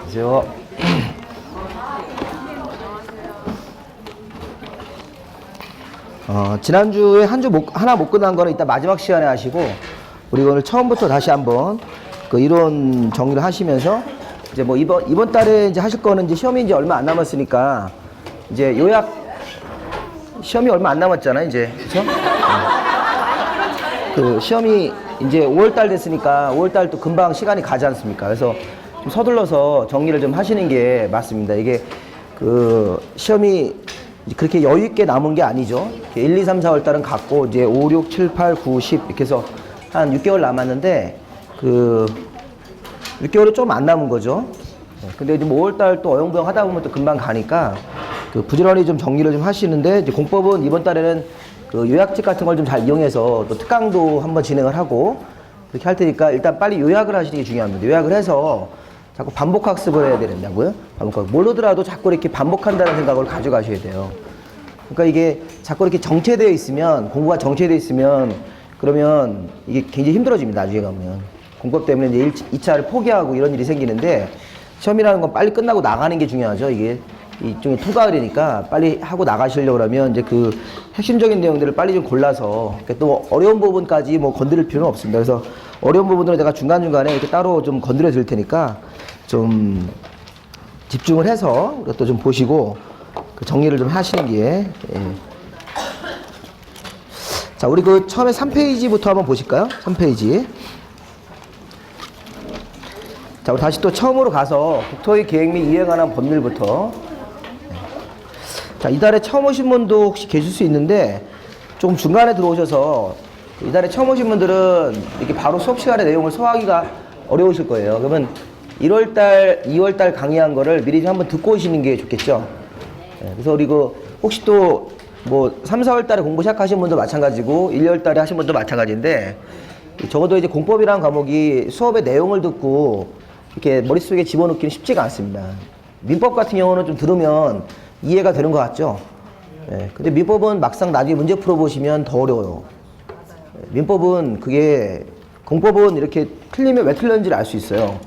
안녕하세요. 지난주에 한 주 하나 못 끝난 거는 이따 마지막 시간에 하시고, 우리 오늘 처음부터 다시 한번 그 이론 정리를 하시면서, 이제 뭐 이번 달에 이제 하실 거는 이제 시험이 이제 얼마 안 남았으니까, 이제 요약, 시험이 얼마 안 남았잖아요, 이제. 그쵸? 그 시험이 이제 5월달 됐으니까 5월달 또 금방 시간이 가지 않습니까? 그래서 좀 서둘러서 정리를 좀 하시는 게 맞습니다. 이게 그 시험이 그렇게 여유 있게 남은 게 아니죠. 1, 2, 3, 4월 달은 갔고 이제 5, 6, 7, 8, 9, 10 이렇게 해서 한 6개월 남았는데 그 6개월이 좀 안 남은 거죠. 근데 이제 5월 달 또 어영부영 하다 보면 또 금방 가니까 그 부지런히 좀 정리를 좀 하시는데, 이제 공법은 이번 달에는 그 요약집 같은 걸 좀 잘 이용해서 또 특강도 한번 진행을 하고 그렇게 할 테니까 일단 빨리 요약을 하시는 게 중요합니다. 요약을 해서 자꾸 반복 학습을 해야 된다고요? 반복학습. 모르더라도 자꾸 이렇게 반복한다는 생각을 가져가셔야 돼요. 그러니까 이게 자꾸 이렇게 정체되어 있으면, 공부가 정체되어 있으면 그러면 이게 굉장히 힘들어집니다. 나중에 가면. 공법 때문에 이제 2차를 포기하고 이런 일이 생기는데, 시험이라는 건 빨리 끝나고 나가는 게 중요하죠. 이게 일종의 통과을이니까 빨리 하고 나가시려고 하면 이제 그 핵심적인 내용들을 빨리 좀 골라서, 또 어려운 부분까지 뭐 건드릴 필요는 없습니다. 그래서 어려운 부분들은 제가 중간중간에 이렇게 따로 좀 건드려 드릴 테니까 좀 집중을 해서 또 좀 보시고 그 정리를 좀 하시는 게, 예. 자, 우리 그 처음에 3페이지부터 한번 보실까요? 3페이지. 자, 우리 다시 또 처음으로 가서 국토의 계획 및 이에 관한 법률부터. 자, 이달에 처음 오신 분도 혹시 계실 수 있는데, 조금 중간에 들어오셔서 이달에 처음 오신 분들은 이렇게 바로 수업 시간에 내용을 소화하기가 어려우실 거예요. 그러면 1월달, 2월달 강의한 거를 미리 좀 한번 듣고 오시는 게 좋겠죠. 그래서 우리 그 혹시 또 뭐 3, 4월달에 공부 시작하신 분도 마찬가지고 1, 2월달에 하신 분도 마찬가지인데, 적어도 이제 공법이라는 과목이 수업의 내용을 듣고 이렇게 머릿속에 집어넣기는 쉽지가 않습니다. 민법 같은 경우는 좀 들으면 이해가 되는 것 같죠? 근데 민법은 막상 나중에 문제 풀어보시면 더 어려워요. 민법은 그게, 공법은 이렇게 틀리면 왜 틀렸는지를 알 수 있어요.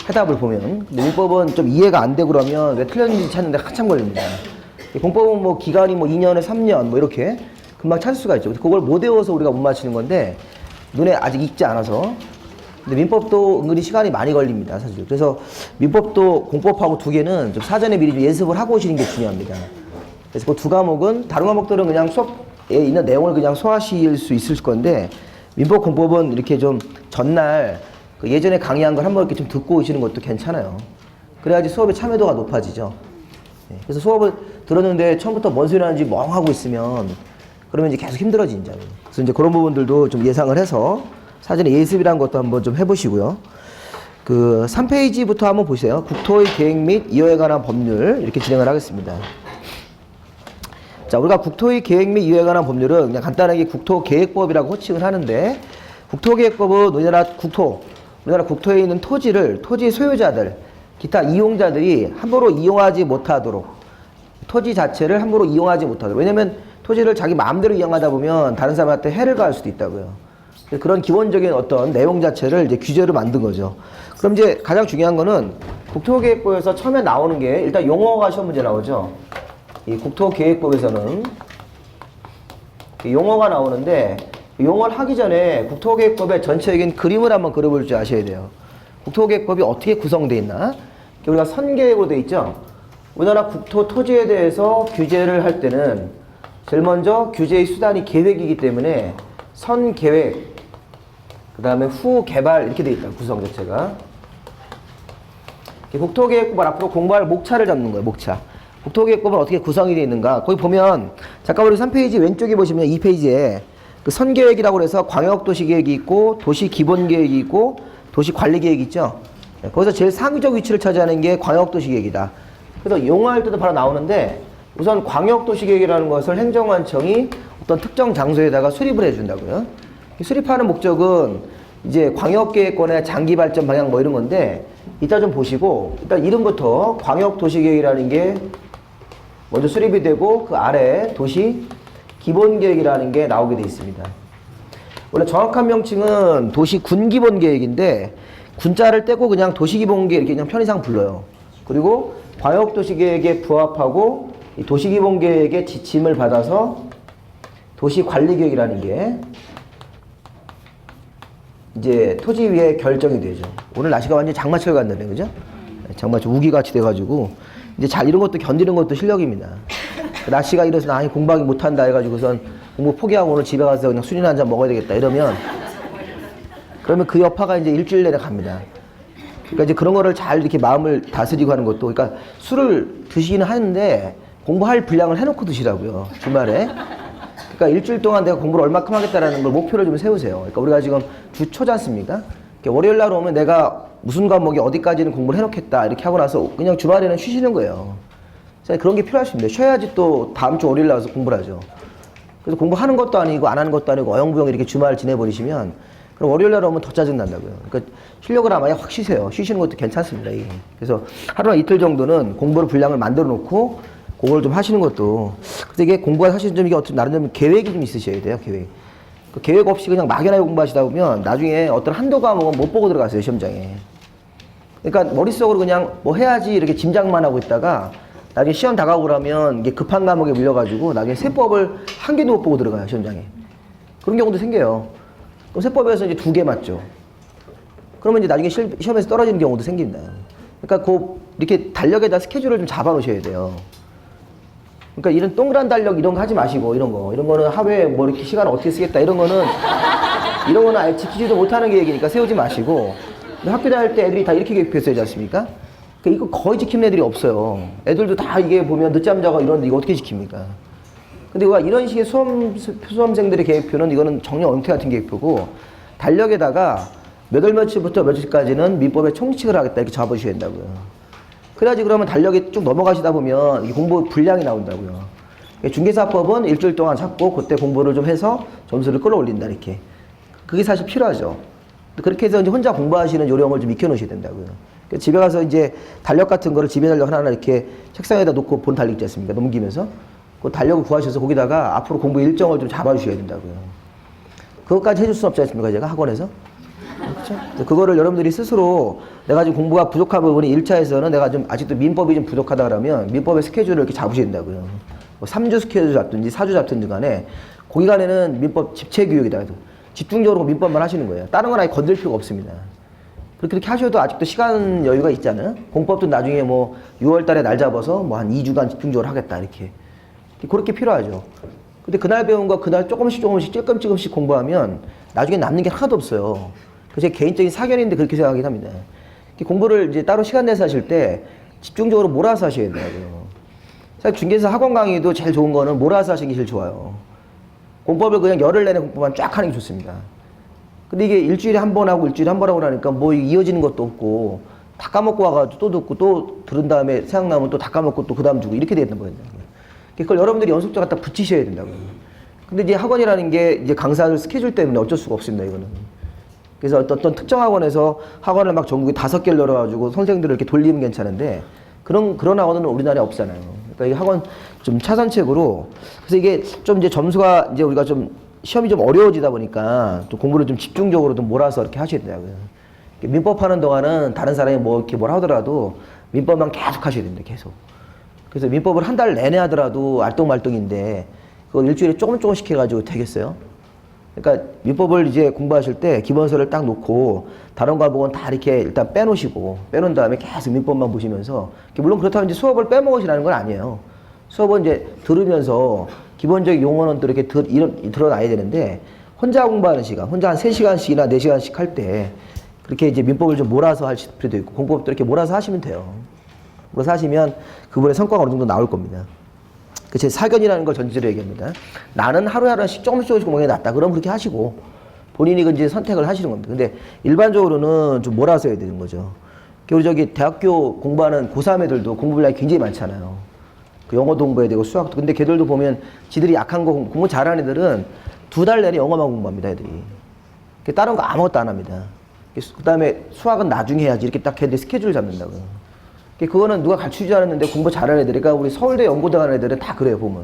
해답을 보면. 근데 민법은 좀 이해가 안 되고 그러면 왜 틀렸는지 찾는데 한참 걸립니다. 공법은 뭐 기간이 뭐 2년에 3년 뭐 이렇게 금방 찾을 수가 있죠. 그걸 못 외워서 우리가 못 맞히는 건데, 눈에 아직 익지 않아서. 근데 민법도 은근히 시간이 많이 걸립니다, 사실. 그래서 민법도 공법하고 두 개는 좀 사전에 미리 좀 연습을 하고 오시는 게 중요합니다. 그래서 그 두 과목은, 다른 과목들은 그냥 수업에 있는 내용을 그냥 소화하실 수 있을 건데, 민법 공법은 이렇게 좀 전날 그 예전에 강의한 걸 한번 이렇게 좀 듣고 오시는 것도 괜찮아요. 그래야지 수업의 참여도가 높아지죠. 그래서 수업을 들었는데 처음부터 뭔 소리 하는지 멍하고 있으면 그러면 이제 계속 힘들어진죠. 그래서 이제 그런 부분들도 좀 예상을 해서 사전에 예습이라는 것도 한번 좀 해보시고요. 그 3페이지부터 한번 보세요. 국토의 계획 및 이어에 관한 법률, 이렇게 진행을 하겠습니다. 자, 우리가 국토의 계획 및 이어에 관한 법률은 그냥 간단하게 국토계획법이라고 호칭을 하는데, 국토계획법은 우리나라 국토에 있는 토지를 토지 소유자들, 기타 이용자들이 함부로 이용하지 못하도록, 토지 자체를 함부로 이용하지 못하도록. 왜냐면 토지를 자기 마음대로 이용하다 보면 다른 사람한테 해를 가할 수도 있다고요. 그런 기본적인 어떤 내용 자체를 이제 규제로 만든 거죠. 그럼 이제 가장 중요한 거는 국토계획법에서 처음에 나오는 게, 일단 용어가 시험 문제 나오죠. 이 국토계획법에서는 용어가 나오는데, 용어를 하기 전에 국토계획법의 전체적인 그림을 한번 그려볼 줄 아셔야 돼요. 국토계획법이 어떻게 구성되어 있나? 우리가 선계획으로 되어 있죠. 우리나라 국토 토지에 대해서 규제를 할 때는 제일 먼저 규제의 수단이 계획이기 때문에 선계획, 그 다음에 후개발, 이렇게 되어 있다, 구성 자체가. 국토계획법을 앞으로 공부할 목차를 잡는 거예요, 목차. 국토계획법은 어떻게 구성이 되어 있는가? 거기 보면, 잠깐 우리 3페이지 왼쪽에 보시면 2페이지에 그 선계획이라고 해서 광역도시계획이 있고, 도시기본계획이 있고, 도시관리계획이 있죠. 거기서 제일 상위적 위치를 차지하는 게 광역도시계획이다. 그래서 용어할 때도 바로 나오는데, 우선 광역도시계획이라는 것을 행정관청이 어떤 특정 장소에다가 수립을 해준다고요. 수립하는 목적은 이제 광역계획권의 장기발전 방향 뭐 이런 건데, 이따 좀 보시고, 일단 이름부터 광역도시계획이라는 게 먼저 수립이 되고, 그 아래 도시기본계획이라는 게 나오게 되어 있습니다. 원래 정확한 명칭은 도시군기본계획인데, 군자를 떼고 그냥 도시기본계획 이렇게 그냥 편의상 불러요. 그리고 광역도시계획에 부합하고 이 도시기본계획의 지침을 받아서 도시관리계획이라는 게 이제 토지위에 결정이 되죠. 오늘 날씨가 완전 장마철 같네, 그죠? 장마철 우기같이 돼가지고 이제 잘 이런 것도 견디는 것도 실력입니다. 날씨가 이래서 나 공부하기 못한다 해가지고선 공부 포기하고 오늘 집에 가서 그냥 술이나 한잔 먹어야 되겠다 이러면 그러면 그 여파가 이제 일주일 내내 갑니다. 그러니까 이제 그런 거를 잘 이렇게 마음을 다스리고 하는 것도, 그러니까 술을 드시기는 하는데 공부할 분량을 해놓고 드시라고요, 주말에. 그러니까 일주일 동안 내가 공부를 얼마큼 하겠다라는 걸 목표를 좀 세우세요. 그러니까 우리가 지금 주 초지 않습니까? 월요일 날 오면 내가 무슨 과목에 어디까지는 공부를 해놓겠다 이렇게 하고 나서 그냥 주말에는 쉬시는 거예요. 그런 게 필요하십니다. 쉬어야지 또 다음 주 월요일 나와서 공부를 하죠. 그래서 공부하는 것도 아니고 안 하는 것도 아니고 어영부영 이렇게 주말 지내버리시면 그럼 월요일 날 오면 더 짜증난다고요. 그러니까 실력을 아마 확 쉬세요. 쉬시는 것도 괜찮습니다. 이게. 그래서 하루나 이틀 정도는 공부를 분량을 만들어 놓고 그걸 좀 하시는 것도. 그래서 이게 공부가 사실 좀 이게 어떤 나름대로 계획이 좀 있으셔야 돼요. 계획. 그 계획 없이 그냥 막연하게 공부하시다 보면 나중에 어떤 한두 과목은 못 보고 들어가세요, 시험장에. 그러니까 머릿속으로 그냥 뭐 해야지 이렇게 짐작만 하고 있다가 나중에 시험 다가오고 그러면 이게 급한 과목에 물려가지고 나중에 세법을 한 개도 못 보고 들어가요, 시험장에. 그런 경우도 생겨요. 그럼 세법에서 이제 2개 맞죠. 그러면 이제 나중에 시험에서 떨어지는 경우도 생깁니다. 그러니까 이렇게 달력에다 스케줄을 좀 잡아 놓으셔야 돼요. 그러니까 이런 동그란 달력 이런 거 하지 마시고 이런 거는 하루에 뭐 이렇게 시간을 어떻게 쓰겠다 이런 거는 아예 지키지도 못하는 계획이니까 세우지 마시고. 학교 다닐 때 애들이 다 이렇게 계획표했어야지 않습니까? 그러니까 이거 거의 지키는 애들이 없어요. 애들도 다 이게 보면 늦잠 자고 이러는데 이거 어떻게 지킵니까? 근데 이런 식의 수험생들의 계획표는 이거는 정녕 엉태 같은 계획표고, 달력에다가 몇 월 며칠부터 며칠까지는 민법에 총칙을 하겠다 이렇게 잡으셔야 된다고요. 그래야지 그러면 달력에 쭉 넘어가시다 보면 이게 공부 분량이 나온다고요. 중개사법은 일주일 동안 잡고 그때 공부를 좀 해서 점수를 끌어올린다 이렇게. 그게 사실 필요하죠. 그렇게 해서 이제 혼자 공부하시는 요령을 좀 익혀놓으셔야 된다고요. 집에 가서 이제 달력 같은 거를 집에 달력 하나하나 이렇게 책상에다 놓고 본 달력 있지 않습니까? 넘기면서. 그 달력을 구하셔서 거기다가 앞으로 공부 일정을 좀 잡아주셔야 된다고요. 그것까지 해줄 수는 없지 않습니까? 제가 학원에서. 그렇죠? 그거를 여러분들이 스스로 내가 지금 공부가 부족한 부분이 1차에서는 내가 좀 아직도 민법이 좀 부족하다 그러면 민법의 스케줄을 이렇게 잡으셔야 된다고요. 뭐 3주 스케줄 잡든지 4주 잡든지 간에 그 기간에는 민법 집체교육이다 해도 집중적으로 민법만 하시는 거예요. 다른 건 아예 건들 필요가 없습니다. 그렇게 하셔도 아직도 시간 여유가 있잖아요. 공법도 나중에 뭐 6월 달에 날 잡아서 뭐 한 2주간 집중적으로 하겠다 이렇게. 그렇게 필요하죠. 근데 그날 배운 거 그날 조금씩 조금씩 공부하면 나중에 남는 게 하나도 없어요. 제 개인적인 사견인데 그렇게 생각하긴 합니다. 공부를 이제 따로 시간 내서 하실 때 집중적으로 몰아서 하셔야 돼요. 사실 중개사 학원 강의도 제일 좋은 거는 몰아서 하시는 게 제일 좋아요. 공법을 그냥 열흘 내내 공부만 쫙 하는 게 좋습니다. 근데 이게 일주일에 한 번 하고 일주일에 한 번 하고 나니까 뭐 이어지는 것도 없고 다 까먹고 와가지고 또 듣고 또 들은 다음에 생각나면 또 다 까먹고 또 그 다음 주고 이렇게 되는 거예요. 그걸 여러분들이 연속적으로 갖다 붙이셔야 된다고요. 근데 이제 학원이라는 게 이제 강사들 스케줄 때문에 어쩔 수가 없습니다, 이거는. 그래서 어떤 특정 학원에서 학원을 막 전국에 5개를 열어가지고 선생님들을 이렇게 돌리면 괜찮은데 그런 학원은 우리나라에 없잖아요. 그러니까 이 학원 좀 차선책으로. 그래서 이게 좀 이제 점수가 이제 우리가 좀 시험이 좀 어려워지다 보니까 또 공부를 좀 집중적으로 좀 몰아서 이렇게 하셔야 된다고요. 민법 하는 동안은 다른 사람이 뭐 이렇게 뭘 하더라도 민법만 계속 하셔야 됩니다, 계속. 그래서 민법을 한 달 내내 하더라도 알똥말똥인데 그걸 일주일에 조금씩 해가지고 되겠어요? 그러니까 민법을 이제 공부하실 때 기본서를 딱 놓고 다른 과목은 다 이렇게 일단 빼놓으시고 빼놓은 다음에 계속 민법만 보시면서, 물론 그렇다면 이제 수업을 빼먹으시라는 건 아니에요. 수업은 이제 들으면서 기본적인 용어는 또 이렇게 들어놔야 되는데 혼자 공부하는 시간, 혼자 한 3시간씩이나 4시간씩 할 때 그렇게 이제 민법을 좀 몰아서 할 필요도 있고 공법도 이렇게 몰아서 하시면 돼요. 몰아서 하시면 그분의 성과가 어느 정도 나올 겁니다. 제 사견이라는 걸 전제로 얘기합니다. 나는 하루씩 조금씩 공부해 놨다. 그럼 그렇게 하시고 본인이 이제 선택을 하시는 겁니다. 근데 일반적으로는 좀 몰아서 해야 되는 거죠. 우리 대학교 공부하는 고3 애들도 공부 분량이 굉장히 많잖아요. 그 영어도 공부해야 되고 수학도. 근데 걔들도 보면 지들이 약한 거 공부 잘하는 애들은 2달 내내 영어만 공부합니다, 애들이. 다른 거 아무것도 안 합니다. 그 다음에 수학은 나중에 해야지 이렇게 딱 걔들 스케줄을 잡는다고요. 그거는 누가 가르치지 않았는데 공부 잘하는 애들, 그러니까 우리 서울대 연고대 가는 애들은 다 그래요, 보면.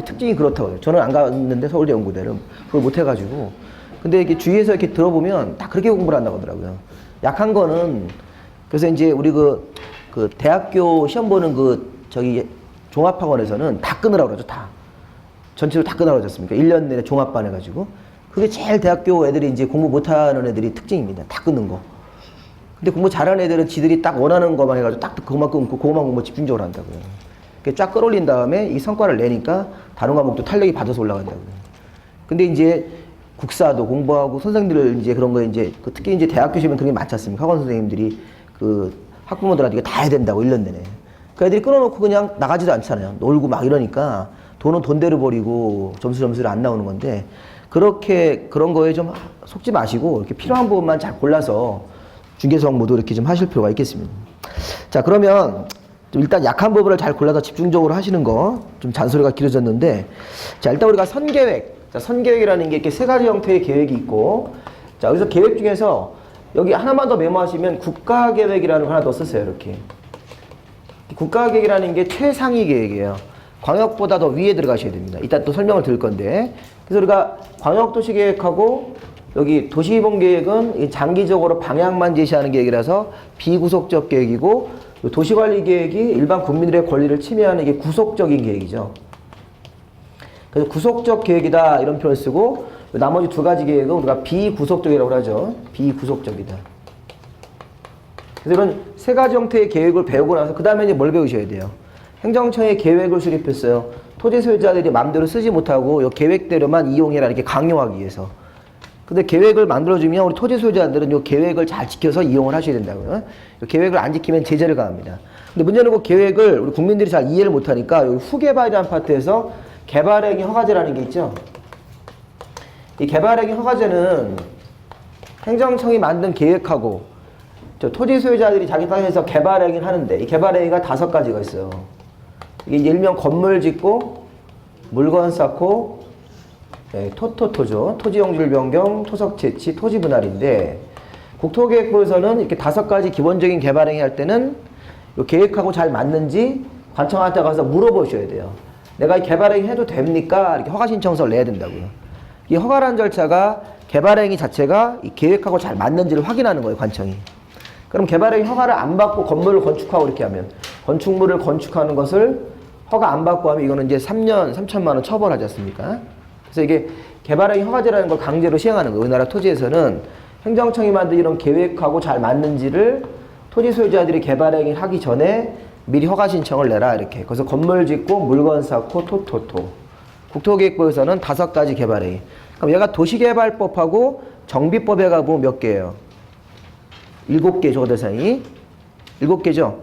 특징이 그렇다고 해요. 저는 안 갔는데 서울대 연고대를 그걸 못 해가지고. 근데 이렇게 주위에서 이렇게 들어보면 다 그렇게 공부를 한다고 하더라고요. 약한 거는, 그래서 이제 우리 그 대학교 시험 보는 저기 종합학원에서는 다 끊으라고 그러죠. 다. 전체로 다 끊으라고 그러셨습니까? 1년 내내 종합반 해가지고. 그게 제일 대학교 애들이 이제 공부 못하는 애들이 특징입니다. 다 끊는 거. 근데 공부 잘하는 애들은 지들이 딱 원하는 것만 해가지고 딱 그것만 끊고 그것만 공부 집중적으로 한다고요. 그게 쫙 끌어올린 다음에 이 성과를 내니까 다른 과목도 탄력이 받아서 올라간다고요. 근데 이제 국사도 공부하고 선생님들 이제 그런 거 이제 특히 이제 대학교 시험은 그런 게 많지 않습니까? 학원 선생님들이 그 학부모들한테 이거 다 해야 된다고 1년 내내. 그 애들이 끊어놓고 그냥 나가지도 않잖아요. 놀고 막 이러니까 돈은 돈대로 버리고 점수를 안 나오는 건데 그렇게 그런 거에 좀 속지 마시고 이렇게 필요한 부분만 잘 골라서 중개수 학모도 이렇게 좀 하실 필요가 있겠습니다. 자, 그러면 좀 일단 약한 부분을 잘 골라서 집중적으로 하시는 거, 좀 잔소리가 길어졌는데, 자, 일단 우리가 선계획. 자, 선계획이라는 게 이렇게 세 가지 형태의 계획이 있고, 자, 여기서 계획 중에서 여기 하나만 더 메모하시면 국가계획이라는 거 하나 더 쓰세요, 이렇게. 국가계획이라는 게 최상위 계획이에요. 광역보다 더 위에 들어가셔야 됩니다. 이따 또 설명을 드릴 건데. 그래서 우리가 광역도시계획하고 여기 도시이동계획은 장기적으로 방향만 제시하는 계획이라서 비구속적 계획이고, 도시관리계획이 일반 국민들의 권리를 침해하는 이게 구속적인 계획이죠. 그래서 구속적 계획이다 이런 표현을 쓰고, 나머지 두 가지 계획은 우리가 비구속적이라고 하죠. 비구속적이다. 그래서 이런 세 가지 형태의 계획을 배우고 나서 그 다음에 이제 뭘 배우셔야 돼요? 행정청의 계획을 수립했어요. 토지 소유자들이 마음대로 쓰지 못하고 이 계획대로만 이용해라 이렇게 강요하기 위해서. 근데 계획을 만들어주면 우리 토지 소유자들은 이 계획을 잘 지켜서 이용을 하셔야 된다고요. 이 계획을 안 지키면 제재를 가합니다. 근데 문제는 그 계획을 우리 국민들이 잘 이해를 못하니까 여기 후개발이라는 파트에서 개발행위 허가제라는 게 있죠. 이 개발행위 허가제는 행정청이 만든 계획하고 토지 소유자들이 자기 땅에서 개발행위를 하는데 이 개발행위가 5가지가 있어요. 이게 일명 건물 짓고 물건 쌓고 토토토죠. 토지용지를 변경, 토석 채취, 토지 분할인데 국토계획부에서는 이렇게 5가지 기본적인 개발행위 할 때는 이 계획하고 잘 맞는지 관청한테 가서 물어보셔야 돼요. 내가 이 개발행위 해도 됩니까? 이렇게 허가 신청서를 내야 된다고요. 이 허가라는 절차가 개발행위 자체가 이 계획하고 잘 맞는지를 확인하는 거예요, 관청이. 그럼 개발행위 허가를 안 받고 건물을 건축하고 이렇게 하면 건축물을 건축하는 것을 허가 안 받고 하면 이거는 이제 3년 3천만 원 처벌하지 않습니까? 그래서 이게 개발행위 허가제라는 걸 강제로 시행하는 거예요. 우리나라 토지에서는 행정청이 만든 이런 계획하고 잘 맞는지를 토지 소유자들이 개발행위를 하기 전에 미리 허가 신청을 내라 이렇게. 그래서 건물 짓고 물건 쌓고 토토토. 국토계획부에서는 5가지 개발행위. 그럼 얘가 도시개발법하고 정비법에 가보면 몇 개예요? 7개 조거 대상이. 7개죠.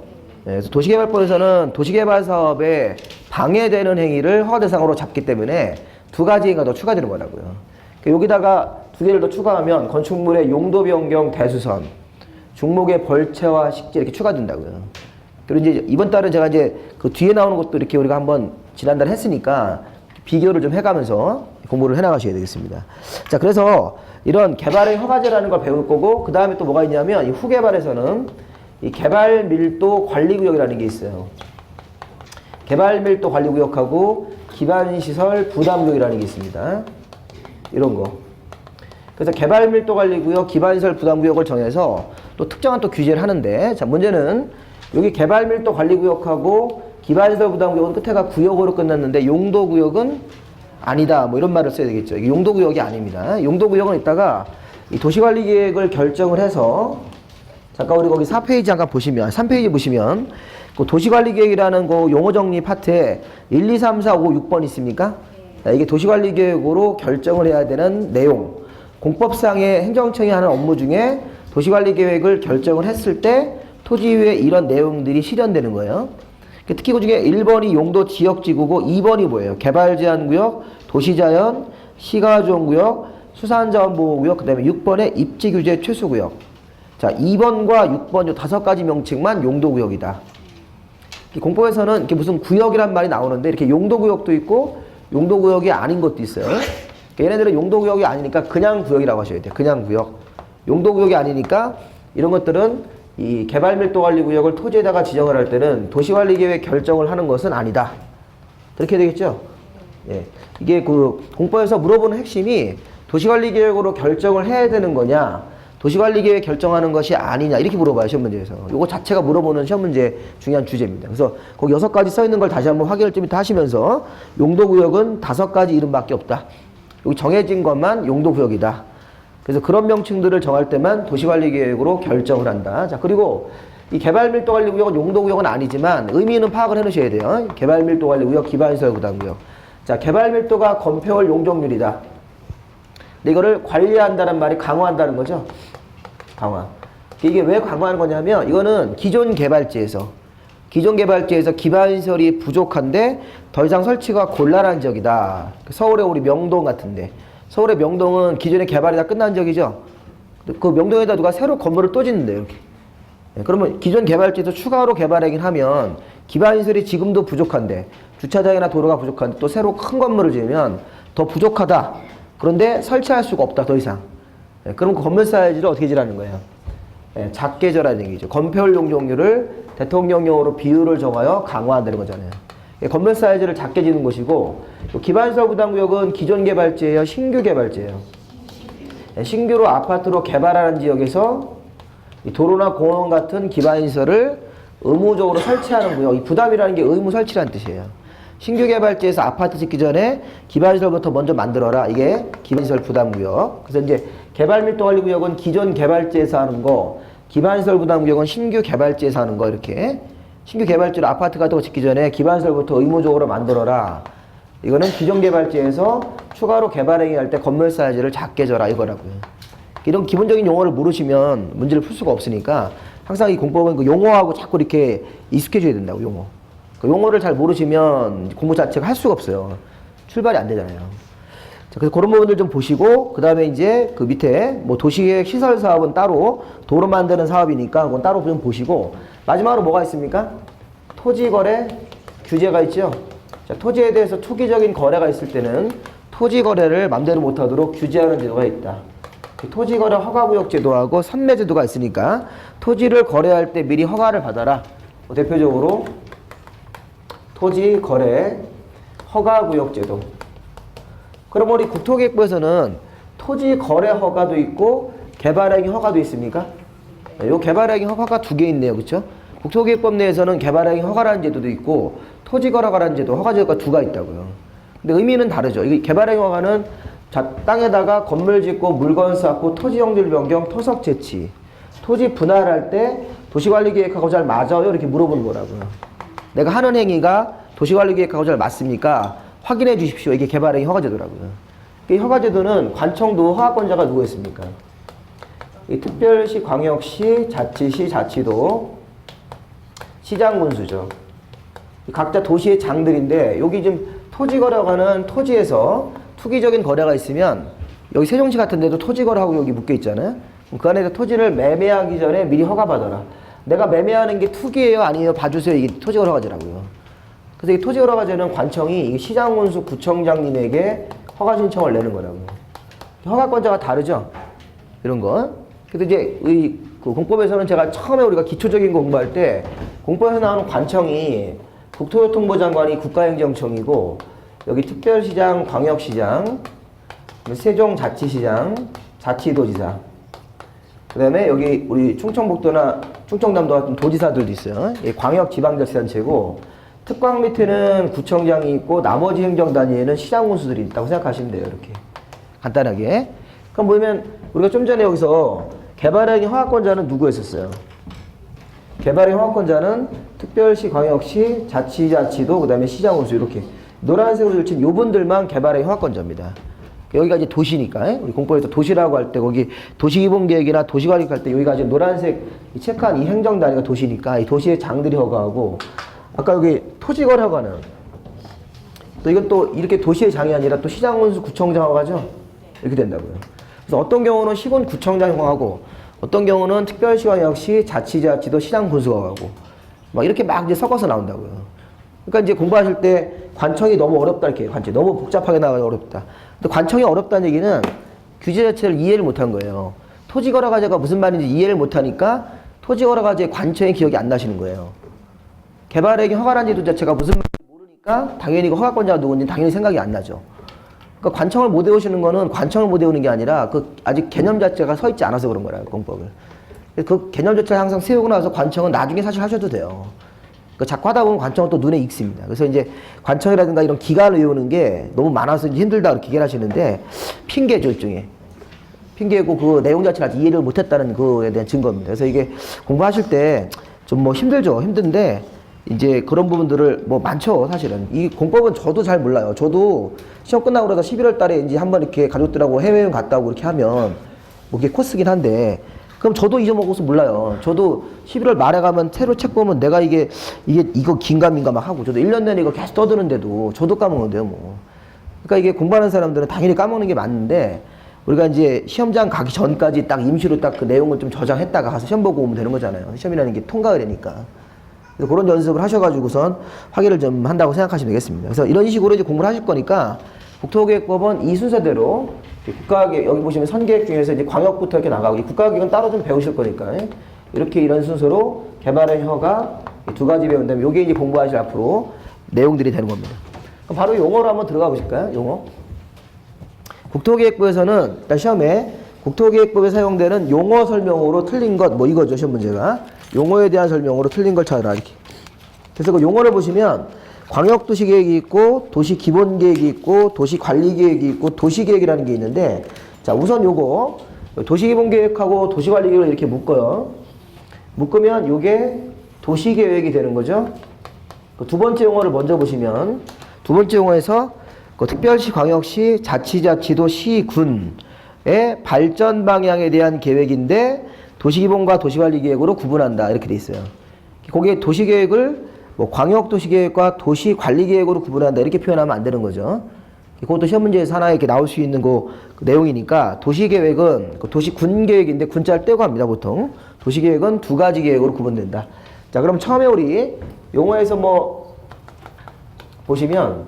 네, 그래서 도시개발법에서는 도시개발 사업에 방해되는 행위를 허가 대상으로 잡기 때문에 2가지가 더 추가되는 거라고요. 여기다가 2개를 더 추가하면 건축물의 용도 변경 대수선, 중목의 벌채와 식재 이렇게 추가된다고요. 그리고 이제 이번 달은 제가 이제 그 뒤에 나오는 것도 이렇게 우리가 한번 지난달에 했으니까 비교를 좀 해가면서 공부를 해나가셔야 되겠습니다. 자, 그래서 이런 개발의 허가제라는 걸 배울 거고, 그 다음에 또 뭐가 있냐면 이 후개발에서는 이 개발밀도 관리구역이라는 게 있어요. 개발밀도 관리구역하고 기반시설 부담구역이라는 게 있습니다. 이런 거. 그래서 개발밀도 관리구역, 기반시설 부담구역을 정해서 또 특정한 또 규제를 하는데, 자, 문제는 여기 개발밀도 관리구역하고 기반시설 부담구역은 끝에가 구역으로 끝났는데 용도구역은 아니다. 뭐 이런 말을 써야 되겠죠. 이게 용도구역이 아닙니다. 용도구역은 이따가 이 도시관리계획을 결정을 해서 잠깐 우리 거기 4페이지 잠깐 보시면 3페이지 보시면 그 도시관리계획이라는 그 용어정리 파트에 1, 2, 3, 4, 5, 6번 있습니까? 이게 도시관리계획으로 결정을 해야 되는 내용. 공법상의 행정청이 하는 업무 중에 도시관리계획을 결정을 했을 때 토지위에 이런 내용들이 실현되는 거예요. 특히 그 중에 1번이 용도 지역지구고 2번이 뭐예요? 개발제한구역, 도시자연, 시가조정구역, 수산자원보호구역, 그 다음에 6번에 입지규제 최소구역. 자, 2번과 6번 이 5가지 명칭만 용도구역이다. 공법에서는 이렇게 무슨 구역이란 말이 나오는데 이렇게 용도구역도 있고 용도구역이 아닌 것도 있어요. 얘네들은 용도구역이 아니니까 그냥 구역이라고 하셔야 돼요. 그냥 구역. 용도구역이 아니니까 이런 것들은 이 개발밀도관리구역을 토지에다가 지정을 할 때는 도시관리계획 결정을 하는 것은 아니다. 그렇게 되겠죠? 예. 이게 그 공법에서 물어보는 핵심이 도시관리계획으로 결정을 해야 되는 거냐, 도시관리계획 결정하는 것이 아니냐 이렇게 물어봐요 시험 문제에서. 요거 자체가 물어보는 시험 문제 중요한 주제입니다. 그래서 거기 6가지 써 있는 걸 다시 한번 확인을 좀 이따 하시면서 용도구역은 5가지 이름밖에 없다. 여기 정해진 것만 용도구역이다. 그래서 그런 명칭들을 정할 때만 도시관리계획으로 결정을 한다. 자, 그리고 이 개발밀도관리구역은 용도구역은 아니지만 의미는 파악을 해놓으셔야 돼요. 개발밀도관리구역, 기반시설부담구역. 자, 개발밀도가 건폐월 용적률이다. 근데 이거를 관리한다는 말이 강화한다는 거죠. 강화. 이게 왜 강화하는 거냐면 이거는 기존 개발지에서 기반시설이 부족한데 더 이상 설치가 곤란한 지역이다. 서울의 우리 명동 같은데 서울의 명동은 기존에 개발이 다 끝난 지역이죠. 그 명동에다 누가 새로 건물을 또 짓는데요. 이렇게. 그러면 기존 개발지에서 추가로 개발하긴 하면 기반시설이 지금도 부족한데 주차장이나 도로가 부족한데 또 새로 큰 건물을 지으면 더 부족하다. 그런데 설치할 수가 없다. 더 이상. 그럼 그 건물 사이즈를 어떻게 지라는 거예요? 작게 지라는 얘기죠. 건폐율 용적률을 대통령령으로 비율을 정하여 강화한다는 거잖아요. 건물 사이즈를 작게 지는 것이고 기반시설 부담구역은 기존 개발지예요? 신규 개발지예요? 신규로 아파트로 개발하는 지역에서 도로나 공원 같은 기반시설을 의무적으로 설치하는 구역. 이 부담이라는 게 의무 설치라는 뜻이에요. 신규 개발지에서 아파트 짓기 전에 기반시설부터 먼저 만들어라. 이게 기반시설 부담구역. 그래서 이제 개발밀도관리구역은 기존 개발지에서 하는 거, 기반시설 부담구역은 신규 개발지에서 하는 거. 이렇게 신규 개발지로 아파트 같은 거 짓기 전에 기반시설부터 의무적으로 만들어라. 이거는 기존 개발지에서 추가로 개발행위할 때 건물 사이즈를 작게 줘라 이거라고요. 이런 기본적인 용어를 모르시면 문제를 풀 수가 없으니까 항상 이 공법은 그 용어하고 자꾸 이렇게 익숙해져야 된다고. 용어. 그 용어를 잘 모르시면 공부 자체가 할 수가 없어요. 출발이 안 되잖아요. 자, 그래서 그런 부분들 좀 보시고 그 다음에 이제 그 밑에 뭐 도시계획 시설 사업은 따로 도로 만드는 사업이니까 그건 따로 좀 보시고 마지막으로 뭐가 있습니까? 토지거래 규제가 있죠. 자, 토지에 대해서 초기적인 거래가 있을 때는 토지거래를 맘대로 못하도록 규제하는 제도가 있다. 토지거래 허가구역 제도하고 선매제도가 있으니까 토지를 거래할 때 미리 허가를 받아라. 대표적으로 토지거래 허가구역 제도. 그럼 우리 국토기획부에서는 토지거래 허가도 있고 개발행위 허가도 있습니까? 이 개발행위 허가가 2개 있네요. 그렇죠? 국토기획법 내에서는 개발행위 허가라는 제도도 있고 토지거래 허가라는 제도, 허가 제도가 2가 있다고요. 근데 의미는 다르죠. 이 개발행위 허가는 땅에다가 건물 짓고 물건 쌓고 토지 형질 변경, 토석 채취, 토지 분할할 때 도시관리계획하고 잘 맞아요? 이렇게 물어보는 거라고요. 내가 하는 행위가 도시관리계획하고 잘 맞습니까? 확인해 주십시오. 이게 개발행위 허가제도라고요. 이 허가제도는 관청도 허가권자가 누구 있습니까? 이 특별시, 광역시, 자치시, 자치도, 시장군수죠. 각자 도시의 장들인데 여기 지금 토지거래허가는 토지에서 투기적인 거래가 있으면 여기 세종시 같은 데도 토지거래하고 여기 묶여 있잖아요. 그 안에 토지를 매매하기 전에 미리 허가받아라. 내가 매매하는 게 투기예요? 아니에요? 봐주세요. 이게 토지거래허가제라고요. 그래서 이 토지거래허가제는 관청이 시장군수 구청장님에게 허가 신청을 내는 거라고요. 허가권자가 다르죠? 이런 거. 그래서 이제 그 공법에서는 제가 처음에 우리가 기초적인 거 공부할 때 공법에서 나오는 관청이 국토교통부 장관이 국가행정청이고 여기 특별시장, 광역시장, 세종자치시장, 자치도지사, 그 다음에 여기 우리 충청북도나 충청남도 같은 도지사들도 있어요. 광역지방자치단체고 특광 밑에는 구청장이 있고 나머지 행정단위에는 시장군수들이 있다고 생각하시면 돼요. 이렇게 간단하게. 그럼 보면 우리가 좀 전에 여기서 개발행위 허가권자는 누구였었어요? 개발행위 허가권자는 특별시, 광역시, 자치도, 그 다음에 시장군수 이렇게 노란색으로 친 요분들만 개발행위 허가권자입니다. 여기가 이제 도시니까 우리 공법에서 도시라고 할 때 거기 도시기본계획이나 도시관리할 때 여기가 이제 노란색 체크한 이 행정단위가 도시니까 이 도시의 장들이 허가하고 아까 여기 토지거래 허가는 또 이건 또 이렇게 도시의 장이 아니라 또 시장군수 구청장 허가죠. 이렇게 된다고요. 그래서 어떤 경우는 시군 구청장 허가하고 어떤 경우는 특별시광역시 자치도 시장군수가 허가하고 막 이렇게 막 이제 섞어서 나온다고요. 그러니까 이제 공부하실 때 관청이 너무 어렵다 이렇게 관청이 너무 복잡하게 나가서 어렵다. 근데 관청이 어렵다는 얘기는 규제 자체를 이해를 못한 거예요. 토지거래과제가 무슨 말인지 이해를 못하니까 토지거래과제의 관청의 기억이 안 나시는 거예요. 개발행위 허가라는 제도 자체가 무슨 말인지 모르니까 당연히 허가권자가 누군지 당연히 생각이 안 나죠. 그러니까 관청을 못 외우시는 거는 관청을 못 외우는 게 아니라 그 아직 개념 자체가 서 있지 않아서 그런 거라요, 공법을. 그 개념 자체를 항상 세우고 나서 관청은 나중에 사실 하셔도 돼요. 그 자꾸 하다 보면 관청은 또 눈에 익습니다. 그래서 이제 관청이라든가 이런 기간을 외우는 게 너무 많아서 힘들다 그렇게 얘기를 하시는데 핑계죠, 일종의. 핑계고 그 내용 자체를 아직 이해를 못했다는 그에 대한 증거입니다. 그래서 이게 공부하실 때 좀 뭐 힘들죠. 힘든데 이제 그런 부분들을 뭐 많죠, 사실은. 이 공법은 저도 잘 몰라요. 저도 시험 끝나고 그러다 11월 달에 이제 한번 이렇게 가족들하고 해외여행 갔다 오고 이렇게 하면 뭐 이게 코스긴 한데 그럼 저도 잊어먹어서 몰라요. 저도 11월 말에 가면 새로 책 보면 내가 이거 긴가민가 막 하고 저도 1년 내내 이거 계속 떠드는데도 저도 까먹는데요, 뭐. 그러니까 이게 공부하는 사람들은 당연히 까먹는 게 맞는데 우리가 이제 시험장 가기 전까지 딱 임시로 딱 그 내용을 좀 저장했다가 가서 시험 보고 오면 되는 거잖아요. 시험이라는 게 통과가 되니까. 그래서 그런 연습을 하셔가지고선 확인을 좀 한다고 생각하시면 되겠습니다. 그래서 이런 식으로 이제 공부를 하실 거니까 국토계획법은 이 순서대로 국가계획, 여기 보시면 선계획 중에서 이제 광역부터 이렇게 나가고 이 국가계획은 따로 좀 배우실 거니까 이렇게 이런 순서로 개발의 허가 두 가지 배운 다음에 이게 이제 공부하실 앞으로 내용들이 되는 겁니다. 그럼 바로 용어로 한번 들어가 보실까요? 용어. 국토계획부에서는 일단 시험에 국토계획법에 사용되는 용어 설명으로 틀린 것 뭐 이거죠, 시험 문제가. 용어에 대한 설명으로 틀린 걸 찾아라 이렇게. 그래서 그 용어를 보시면 광역도시계획이 있고 도시기본계획이 있고 도시관리계획이 있고 도시계획이라는 게 있는데 자 우선 요거 도시기본계획하고 도시관리계획을 이렇게 묶어요. 묶으면 요게 도시계획이 되는 거죠. 그 두 번째 용어를 먼저 보시면 두 번째 용어에서 그 특별시, 광역시, 자치자치도, 시군의 발전 방향에 대한 계획인데 도시기본과 도시관리계획으로 구분한다 이렇게 돼 있어요. 거기에 도시계획을 뭐 광역도시계획과 도시관리계획으로 구분한다 이렇게 표현하면 안 되는 거죠. 그것도 시험 문제에서 하나 이렇게 나올 수 있는 그 내용이니까 도시계획은 그 도시군계획인데 군자를 떼고 합니다 보통. 도시계획은 두 가지 계획으로 구분된다. 자 그럼 처음에 우리 용어에서 뭐 보시면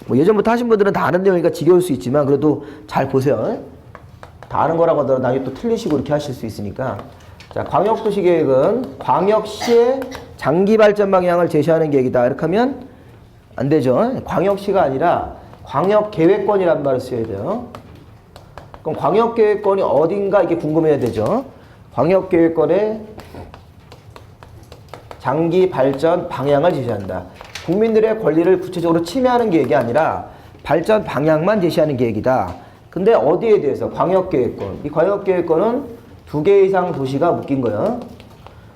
뭐 예전부터 하신 분들은 다 아는 내용이니까 지겨울 수 있지만 그래도 잘 보세요. 다 아는 거라고 하더라도 나중에 또 틀리시고 이렇게 하실 수 있으니까. 자, 광역도시계획은 광역시의 장기 발전 방향을 제시하는 계획이다. 이렇게 하면 안 되죠. 광역시가 아니라 광역계획권이란 말을 써야 돼요. 그럼 광역계획권이 어딘가 이게 궁금해야 되죠. 광역계획권의 장기 발전 방향을 제시한다. 국민들의 권리를 구체적으로 침해하는 계획이 아니라 발전 방향만 제시하는 계획이다. 근데 어디에 대해서? 광역계획권. 이 광역계획권은 두 개 이상 도시가 묶인 거예요.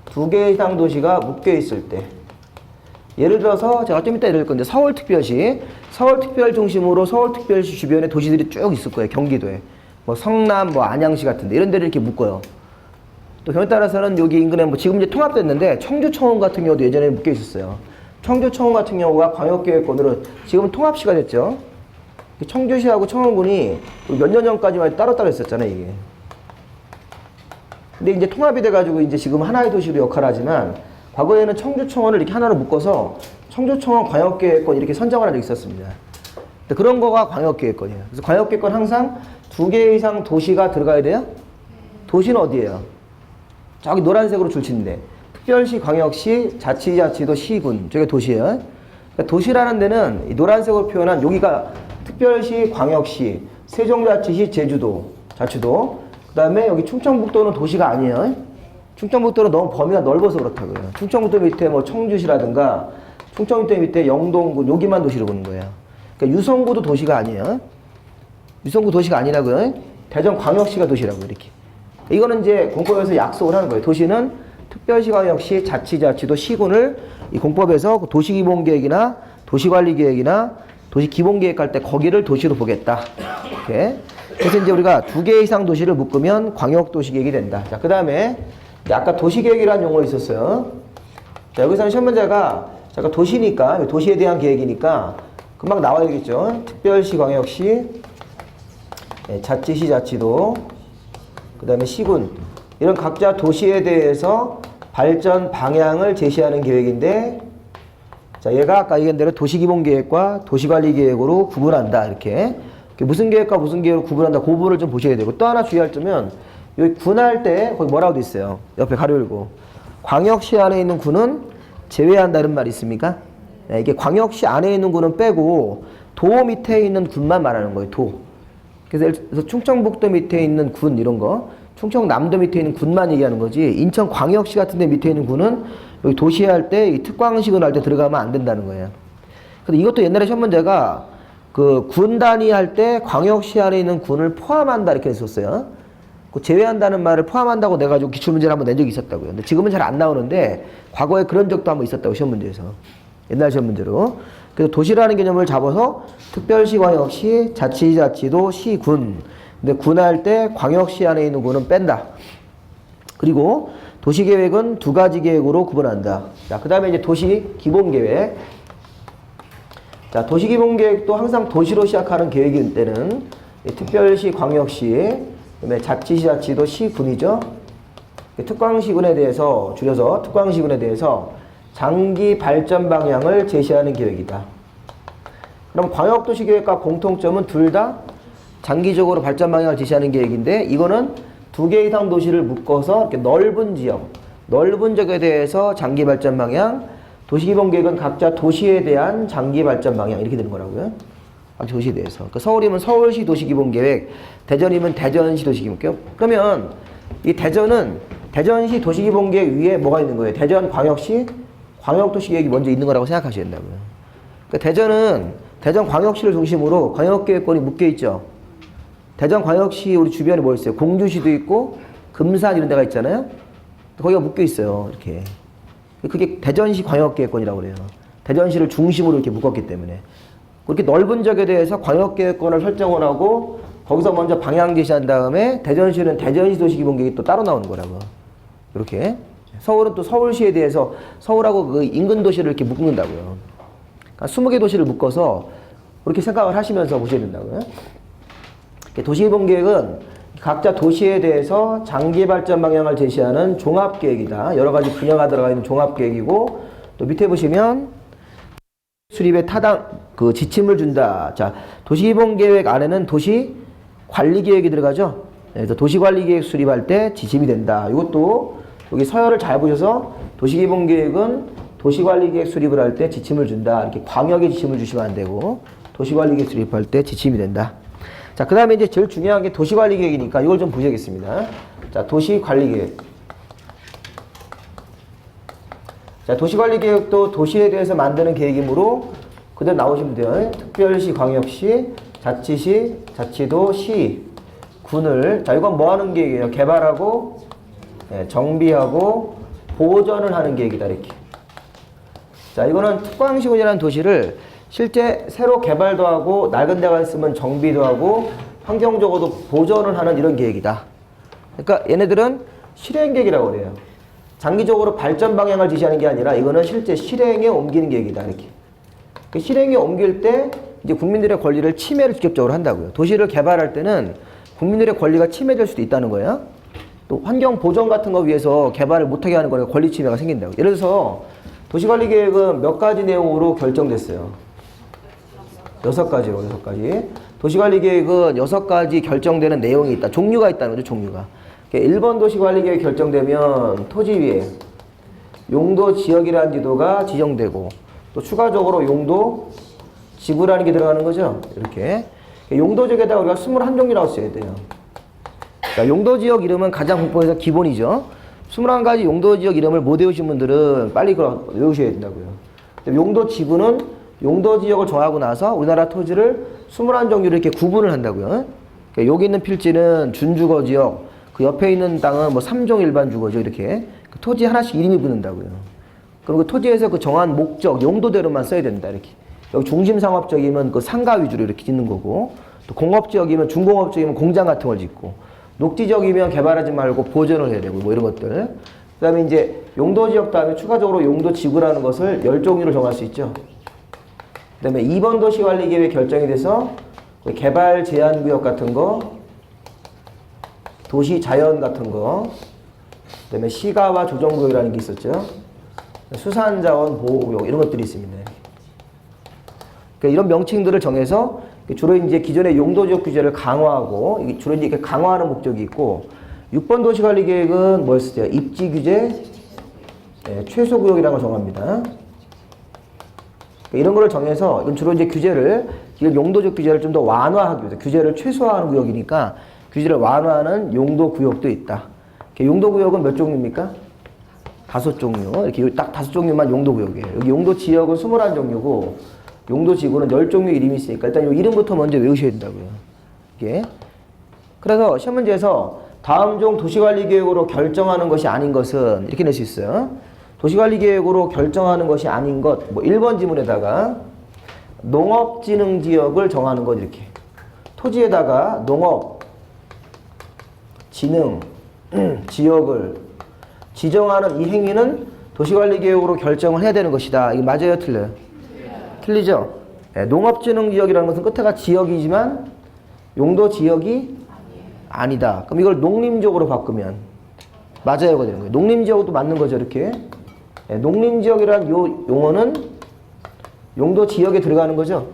두 개 이상 도시가 묶여 있을 때. 예를 들어서 제가 좀 이따 이럴 건데 서울특별시 중심으로 서울특별시 주변에 도시들이 쭉 있을 거예요. 경기도에. 뭐 성남, 뭐 안양시 같은데 이런 데를 이렇게 묶어요. 또 경우에 따라서는 여기 인근에 뭐 지금 이제 통합됐는데 청주청원 같은 경우도 예전에 묶여 있었어요. 청주청원 같은 경우가 광역계획권으로 지금은 통합시가 됐죠. 청주시하고 청원군이 몇 년 전까지만 따로따로 있었잖아요, 이게. 근데 이제 통합이 돼가지고 이제 지금 하나의 도시로 역할을 하지만 과거에는 청주청원을 이렇게 하나로 묶어서 청주청원 광역계획권 이렇게 선정을 한 적이 있었습니다. 근데 그런 거가 광역계획권이에요. 그래서 광역계획권 항상 두 개 이상 도시가 들어가야 돼요? 도시는 어디예요? 저기 노란색으로 줄치는데 특별시, 광역시, 자치자치도, 시군 저게 도시예요. 그러니까 도시라는 데는 이 노란색으로 표현한 여기가 특별시, 광역시, 세종자치시, 제주도, 자치도 그 다음에 여기 충청북도는 도시가 아니에요. 충청북도는 너무 범위가 넓어서 그렇다고요. 충청북도 밑에 뭐 청주시라든가 충청북도 밑에 영동군 여기만 도시로 보는 거예요. 그러니까 유성구도 도시가 아니에요. 유성구 도시가 아니라고요. 대전광역시가 도시라고 이렇게. 이거는 이제 공법에서 약속을 하는 거예요. 도시는 특별시, 광역시, 자치자치도, 시군을 이 공법에서 도시기본계획이나 도시관리계획이나 도시기본계획 할 때 거기를 도시로 보겠다. 이렇게. 그래서 이제 우리가 두 개 이상 도시를 묶으면 광역도시계획이 된다. 자, 그 다음에 아까 도시계획이라는 용어 있었어요. 자, 여기서는 시험 문제가 잠깐 도시니까 도시에 대한 계획이니까 금방 나와야 되겠죠. 특별시, 광역시, 자치시, 자치도, 그 다음에 시군 이런 각자 도시에 대해서 발전 방향을 제시하는 계획인데 자 얘가 아까 얘기한 대로 도시기본계획과 도시관리계획으로 구분한다 이렇게 무슨 계획과 무슨 계획으로 구분한다 그 부분을 좀 보셔야 되고 또 하나 주의할 점은 여기 군할 때 거기 뭐라고 돼 있어요 옆에 가로 열고 광역시 안에 있는 군은 제외한다는 말이 있습니까? 네, 이게 광역시 안에 있는 군은 빼고 도 밑에 있는 군만 말하는 거예요. 도. 그래서 예를 들어서 충청북도 밑에 있는 군 이런 거, 충청남도 밑에 있는 군만 얘기하는 거지. 인천광역시 같은 데 밑에 있는 군은 여기 도시 할 때 이 특광시군 할 때 들어가면 안 된다는 거예요. 근데 이것도 옛날에 시험 문제가 그 군 단위할 때 광역시 안에 있는 군을 포함한다 이렇게 했었어요. 그 제외한다는 말을 포함한다고 내가지고 기출문제를 한번 낸 적이 있었다고요. 근데 지금은 잘 안 나오는데 과거에 그런 적도 한번 있었다고 시험 문제에서. 옛날 시험 문제로. 그래서 도시라는 개념을 잡아서 특별시, 광역시, 자치, 자치도, 시, 군. 근데 군 할 때 광역시 안에 있는 군은 뺀다. 그리고 도시계획은 두 가지 계획으로 구분한다. 자, 그 다음에 이제 도시 기본계획. 자, 도시기본계획도 항상 도시로 시작하는 계획일 때는 특별시, 광역시, 그다음에 자치시, 자치도, 시군이죠. 특광시군에 대해서 줄여서 특광시군에 대해서 장기 발전 방향을 제시하는 계획이다. 그럼 광역도시계획과 공통점은 둘 다 장기적으로 발전 방향을 제시하는 계획인데 이거는 두 개 이상 도시를 묶어서 이렇게 넓은 지역, 넓은 지역에 대해서 장기 발전 방향, 도시기본계획은 각자 도시에 대한 장기 발전 방향 이렇게 되는 거라고요. 도시에 대해서. 그러니까 서울이면 서울시 도시기본계획, 대전이면 대전시 도시기본계획. 그러면 이 대전은 대전시 도시기본계획 위에 뭐가 있는 거예요? 대전 광역시 광역도시계획이 먼저 있는 거라고 생각하셔야 된다고요. 그러니까 대전은 대전 광역시를 중심으로 광역계획권이 묶여 있죠. 대전 광역시 우리 주변에 뭐 있어요? 공주시도 있고 금산 이런 데가 있잖아요. 거기가 묶여 있어요. 이렇게. 그게 대전시 광역계획권이라고 그래요. 대전시를 중심으로 이렇게 묶었기 때문에. 그렇게 넓은 지역에 대해서 광역계획권을 설정을 하고 거기서 먼저 방향 제시한 다음에 대전시는 대전시 도시기본계획이 또 따로 나오는 거라고. 이렇게. 서울은 또 서울시에 대해서 서울하고 그 인근 도시를 이렇게 묶는다고요. 그러니까 20개 도시를 묶어서 그렇게 생각을 하시면서 보셔야 된다고요. 도시기본계획은 각자 도시에 대해서 장기 발전 방향을 제시하는 종합계획이다. 여러 가지 분야가 들어가 있는 종합계획이고 또 밑에 보시면 수립에 타당 그 지침을 준다. 자, 도시기본계획 안에는 도시관리계획이 들어가죠. 그래서 도시관리계획 수립할 때 지침이 된다. 이것도 여기 서열을 잘 보셔서 도시기본계획은 도시관리계획 수립을 할 때 지침을 준다. 이렇게 광역의 지침을 주시면 안 되고 도시관리계획 수립할 때 지침이 된다. 자, 그 다음에 이제 제일 중요한 게 도시관리계획이니까 이걸 좀 보셔야겠습니다. 자, 도시관리계획. 자, 도시관리계획도 도시에 대해서 만드는 계획이므로 그대로 나오시면 돼요. 특별시, 광역시, 자치시, 자치도, 시, 군을. 자, 이건 뭐 하는 계획이에요? 개발하고, 정비하고, 보전을 하는 계획이다. 이렇게. 자, 이거는 특광시군이라는 도시를 실제 새로 개발도 하고 낡은 데가 있으면 정비도 하고 환경적으로도 보존을 하는 이런 계획이다. 그러니까 얘네들은 실행계획이라고 그래요. 장기적으로 발전 방향을 지시하는 게 아니라 이거는 실제 실행에 옮기는 계획이다. 이렇게. 그 실행에 옮길 때 이제 국민들의 권리를 침해를 직접적으로 한다고요. 도시를 개발할 때는 국민들의 권리가 침해될 수도 있다는 거예요. 또 환경 보존 같은 거 위해서 개발을 못하게 하는 거니까 권리 침해가 생긴다고. 예를 들어서 도시관리계획은 몇 가지 내용으로 결정됐어요. 6가지로, 6가지. 도시관리계획은 6가지 결정되는 내용이 있다. 종류가 있다는 거죠, 종류가. 1번 도시관리계획 결정되면 토지 위에 용도 지역이라는 지도가 지정되고 또 추가적으로 용도 지구라는 게 들어가는 거죠. 이렇게. 용도 지역에다가 우리가 21종류라고 써야 돼요. 그러니까 용도 지역 이름은 가장 공부에서 기본이죠. 21가지 용도 지역 이름을 못 외우신 분들은 빨리 그걸 외우셔야 된다고요. 용도 지구는 용도 지역을 정하고 나서 우리나라 토지를 21종류로 이렇게 구분을 한다고요. 그러니까 여기 있는 필지는 준주거 지역, 그 옆에 있는 땅은 뭐 3종 일반 주거죠. 이렇게. 그 토지 하나씩 이름이 붙는다고요. 그리고 그 토지에서 그 정한 목적, 용도대로만 써야 된다. 이렇게. 여기 중심상업지역이면 그 상가 위주로 이렇게 짓는 거고, 또 공업지역이면 중공업지역이면 공장 같은 걸 짓고, 녹지지역이면 개발하지 말고 보존을 해야 되고, 뭐 이런 것들. 그 다음에 이제 용도지역 다음에 추가적으로 용도지구라는 것을 10종류를 정할 수 있죠. 그 다음에 2번 도시관리계획 결정이 돼서 개발 제한구역 같은 거, 도시자연 같은 거, 그 다음에 시가와 조정구역이라는 게 있었죠. 수산자원 보호구역 이런 것들이 있습니다. 그러니까 이런 명칭들을 정해서 주로 이제 기존의 용도지역 규제를 강화하고 주로 이제 강화하는 목적이 있고 6번 도시관리계획은 뭘 쓰죠? 입지규제, 최소구역이라는 걸 정합니다. 이런 거를 정해서 이건 주로 이제 규제를 이걸 용도적 규제를 좀 더 완화하기 위해서 규제를 최소화하는 구역이니까 규제를 완화하는 용도 구역도 있다. 용도 구역은 몇 종류입니까? 5종류. 이렇게 딱 5종류만 용도 구역이에요. 여기 용도 지역은 21종류고 용도 지구는 10종류 이름이 있으니까 일단 이 이름부터 먼저 외우셔야 된다고요. 이게. 그래서 시험 문제에서 다음 중 도시관리계획으로 결정하는 것이 아닌 것은 이렇게 낼 수 있어요. 도시관리계획으로 결정하는 것이 아닌 것, 뭐 1번 지문에다가 농업진흥지역을 정하는 것 이렇게. 토지에다가 농업진흥 지역을 지정하는 이 행위는 도시관리계획으로 결정을 해야 되는 것이다. 이게 맞아요? 틀려요? 틀리죠? 네, 농업진흥지역이라는 것은 끝에가 지역이지만 용도 지역이 아니다. 그럼 이걸 농림지역으로 바꾸면 맞아요가 되는 거예요. 농림지역도 맞는 거죠. 이렇게. 네, 농림지역이라는 요 용어는 용도 지역에 들어가는 거죠.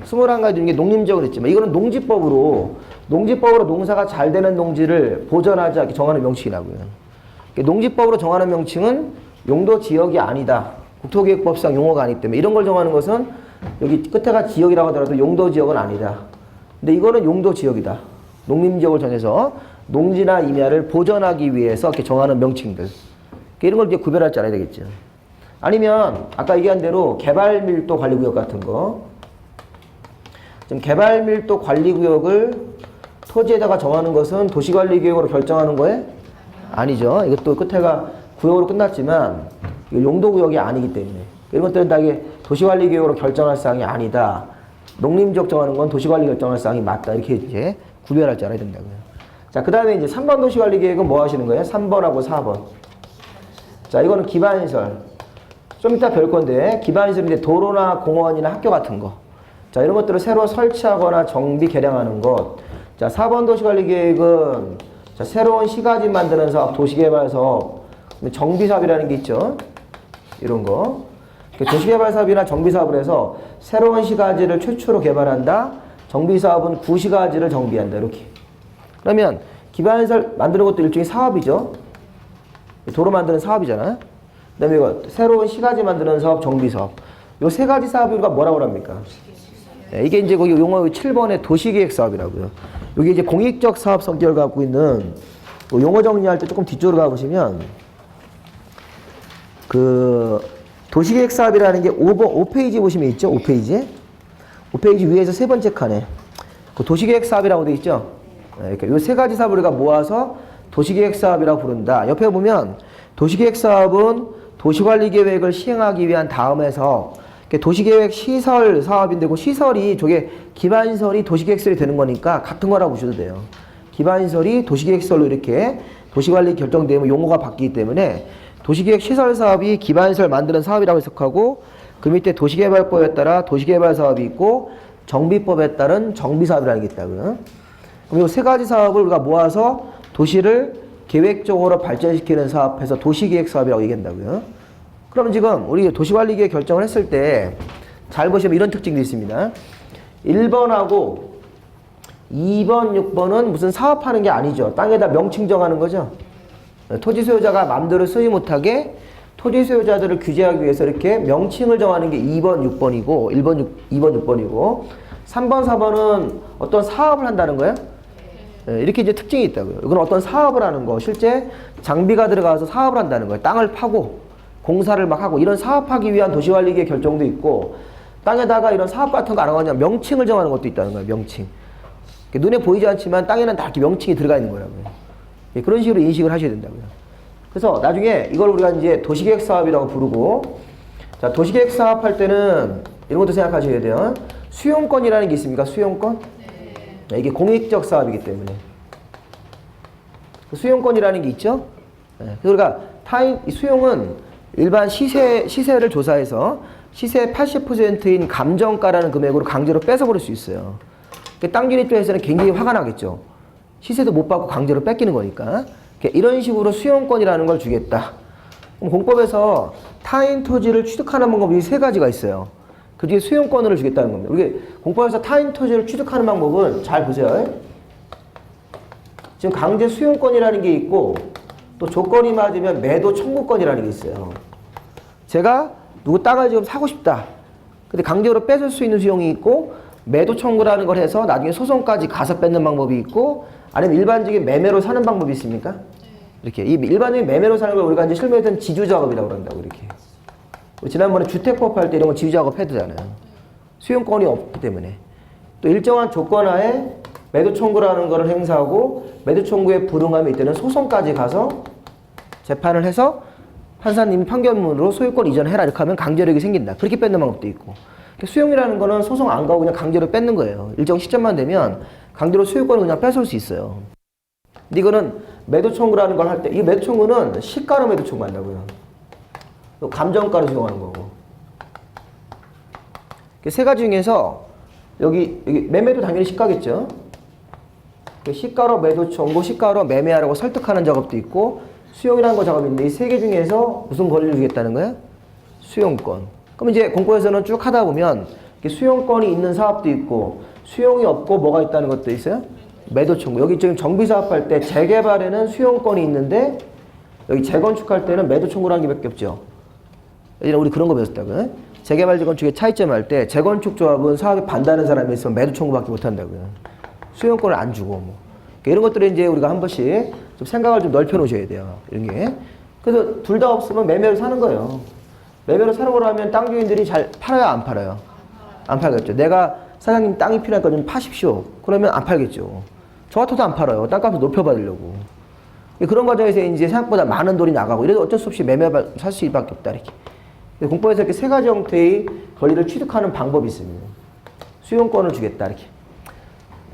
21가지 중에 농림지역을 했지만 이거는 농지법으로 농사가 잘 되는 농지를 보전하자 이렇게 정하는 명칭이라고요. 농지법으로 정하는 명칭은 용도 지역이 아니다. 국토기획법상 용어가 아니기 때문에 이런 걸 정하는 것은 여기 끝에가 지역이라고 하더라도 용도 지역은 아니다. 근데 이거는 용도 지역이다. 농림지역을 정해서 농지나 임야를 보전하기 위해서 이렇게 정하는 명칭들. 이런 걸 이제 구별할 줄 알아야 되겠죠. 아니면 아까 얘기한 대로 개발밀도 관리구역 같은 거. 지금 개발밀도 관리구역을 토지에다가 정하는 것은 도시관리계획으로 결정하는 거에 아니죠. 이것도 끝에가 구역으로 끝났지만 용도구역이 아니기 때문에 이런 것들은 다 이게 도시관리계획으로 결정할 사항이 아니다. 농림지역 정하는 건 도시관리 결정할 사항이 맞다. 이렇게 이제 구별할 줄 알아야 된다고요. 자, 그 다음에 이제 3번 도시관리계획은 뭐 하시는 거예요? 3번하고 4번. 자, 이거는 기반시설. 좀 이따 별 건데, 기반시설인데 도로나 공원이나 학교 같은 거. 자, 이런 것들을 새로 설치하거나 정비, 개량하는 것. 자, 4번 도시관리계획은 자, 새로운 시가지 만드는 사업, 도시개발 사업, 정비사업이라는 게 있죠. 이런 거. 도시개발 사업이나 정비사업을 해서 새로운 시가지를 최초로 개발한다. 정비사업은 구시가지를 정비한다. 이렇게. 그러면 기반시설 만드는 것도 일종의 사업이죠. 도로 만드는 사업이잖아요. 그 다음에 이거 새로운 시가지 만드는 사업, 정비사업. 요 세 가지 사업이 우리가 뭐라고 합니까? 네, 이게 이제 거기 용어 7번의 도시계획 사업이라고요. 여기 이제 공익적 사업 성격을 갖고 있는 용어 정리할 때 조금 뒤쪽으로 가보시면 그 도시계획 사업이라는 게 5페이지 보시면 있죠? 5페이지. 5페이지 위에서 세 번째 칸에 그 도시계획 사업이라고 되어 있죠? 네, 그러니까 요 세 가지 사업을 우리가 모아서 도시계획 사업이라고 부른다. 옆에 보면 도시계획 사업은 도시관리계획을 시행하기 위한 다음의 사업. 도시계획 시설 사업인데 그 시설이 저게 기반시설이 도시계획시설이 되는 거니까 같은 거라고 보셔도 돼요. 기반시설이 도시계획시설로 이렇게 도시관리 결정되면 용어가 바뀌기 때문에 도시계획 시설 사업이 기반시설 만드는 사업이라고 해석하고 그 밑에 도시개발법에 따라 도시개발 사업이 있고 정비법에 따른 정비사업이라는 게 있다고요. 그럼 이 세 가지 사업을 우리가 모아서 도시를 계획적으로 발전시키는 사업에서 도시계획 사업이라고 얘기한다고요. 그럼 지금 우리 도시관리계획 결정을 했을 때 잘 보시면 이런 특징도 있습니다. 1번하고 2번, 6번은 무슨 사업하는 게 아니죠. 땅에다 명칭 정하는 거죠. 토지 소유자가 마음대로 쓰지 못하게 토지 소유자들을 규제하기 위해서 이렇게 명칭을 정하는 게 2번, 6번이고 2번, 6번이고 3번, 4번은 어떤 사업을 한다는 거예요. 이렇게 이제 특징이 있다고요. 이건 어떤 사업을 하는 거, 실제 장비가 들어가서 사업을 한다는 거예요. 땅을 파고 공사를 막 하고 이런 사업하기 위한 도시관리계획 결정도 있고 땅에다가 이런 사업 같은 거 안 하고 그냥 명칭을 정하는 것도 있다는 거예요. 명칭. 눈에 보이지 않지만 땅에는 다 이렇게 명칭이 들어가 있는 거라고요. 그런 식으로 인식을 하셔야 된다고요. 그래서 나중에 이걸 우리가 이제 도시계획 사업이라고 부르고, 자, 도시계획 사업 할 때는 이런 것도 생각하셔야 돼요. 수용권이라는 게 있습니까? 수용권? 네, 이게 공익적 사업이기 때문에. 수용권이라는 게 있죠? 네, 그러니까 수용은 일반 시세를 조사해서 시세 80%인 감정가라는 금액으로 강제로 뺏어버릴 수 있어요. 땅주인 입장에서는 굉장히 화가 나겠죠. 시세도 못 받고 강제로 뺏기는 거니까. 이런 식으로 수용권이라는 걸 주겠다. 그럼 공법에서 타인 토지를 취득하는 방법이 세 가지가 있어요. 그 중에 수용권을 주겠다는 겁니다. 우리 공법에서 타인 토지를 취득하는 방법은 잘 보세요. 지금 강제 수용권이라는 게 있고 또 조건이 맞으면 매도 청구권이라는 게 있어요. 제가 누구 땅을 지금 사고 싶다. 근데 강제로 뺏을 수 있는 수용이 있고 매도 청구라는 걸 해서 나중에 소송까지 가서 뺏는 방법이 있고, 아니면 일반적인 매매로 사는 방법이 있습니까? 이렇게 이 일반적인 매매로 사는 걸 우리가 이제 실무에서는 지주 작업이라고 그런다고. 이렇게 지난번에 주택법 할 때 이런 거 지주 작업 해두잖아요. 수용권이 없기 때문에. 또 일정한 조건하에 매도 청구라는 거를 행사하고, 매도 청구에 불응함이 있다는 소송까지 가서 재판을 해서 판사님이 판결문으로 소유권 이전해라 이렇게 하면 강제력이 생긴다. 그렇게 뺏는 방법도 있고. 수용이라는 거는 소송 안 가고 그냥 강제로 뺏는 거예요. 일정 시점만 되면 강제로 소유권을 그냥 뺏을 수 있어요. 근데 이거는 매도 청구라는 걸 할 때, 이 매도 청구는 시가로 매도 청구한다고요. 또 감정가로 적용하는 거고. 세 가지 중에서 여기 매매도 당연히 시가겠죠. 시가로 매도 청구, 시가로 매매하라고 설득하는 작업도 있고, 수용이라는 거 작업이 있는데 이 세 개 중에서 무슨 권리를 주겠다는 거야? 수용권. 그럼 이제 공법에서는 쭉 하다 보면 수용권이 있는 사업도 있고, 수용이 없고 뭐가 있다는 것도 있어요? 매도 청구. 여기 지금 정비사업 할 때 재개발에는 수용권이 있는데, 여기 재건축할 때는 매도 청구라는 게 몇 개 없죠. 예전에 우리 그런 거 배웠다고요. 재개발 재건축의 차이점 할 때 재건축 조합은 사업에 반대하는 사람이 있으면 매도 청구밖에 못 한다고요. 수용권을 안 주고 뭐. 이런 것들을 이제 우리가 한 번씩 좀 생각을 좀 넓혀 놓으셔야 돼요. 이런 게. 그래서 둘 다 없으면 매매로 사는 거예요. 매매로 사는 거로 하면 땅 주인들이 잘 팔아요, 안 팔아요? 안 팔겠죠. 내가 사장님 땅이 필요하니까 좀 파십시오. 그러면 안 팔겠죠. 저 같아도 안 팔아요. 땅값을 높여받으려고. 그런 과정에서 이제 생각보다 많은 돈이 나가고, 이래도 어쩔 수 없이 매매 살 수밖에 없다, 이렇게. 공법에서 이렇게 세 가지 형태의 권리를 취득하는 방법이 있습니다. 수용권을 주겠다, 이렇게.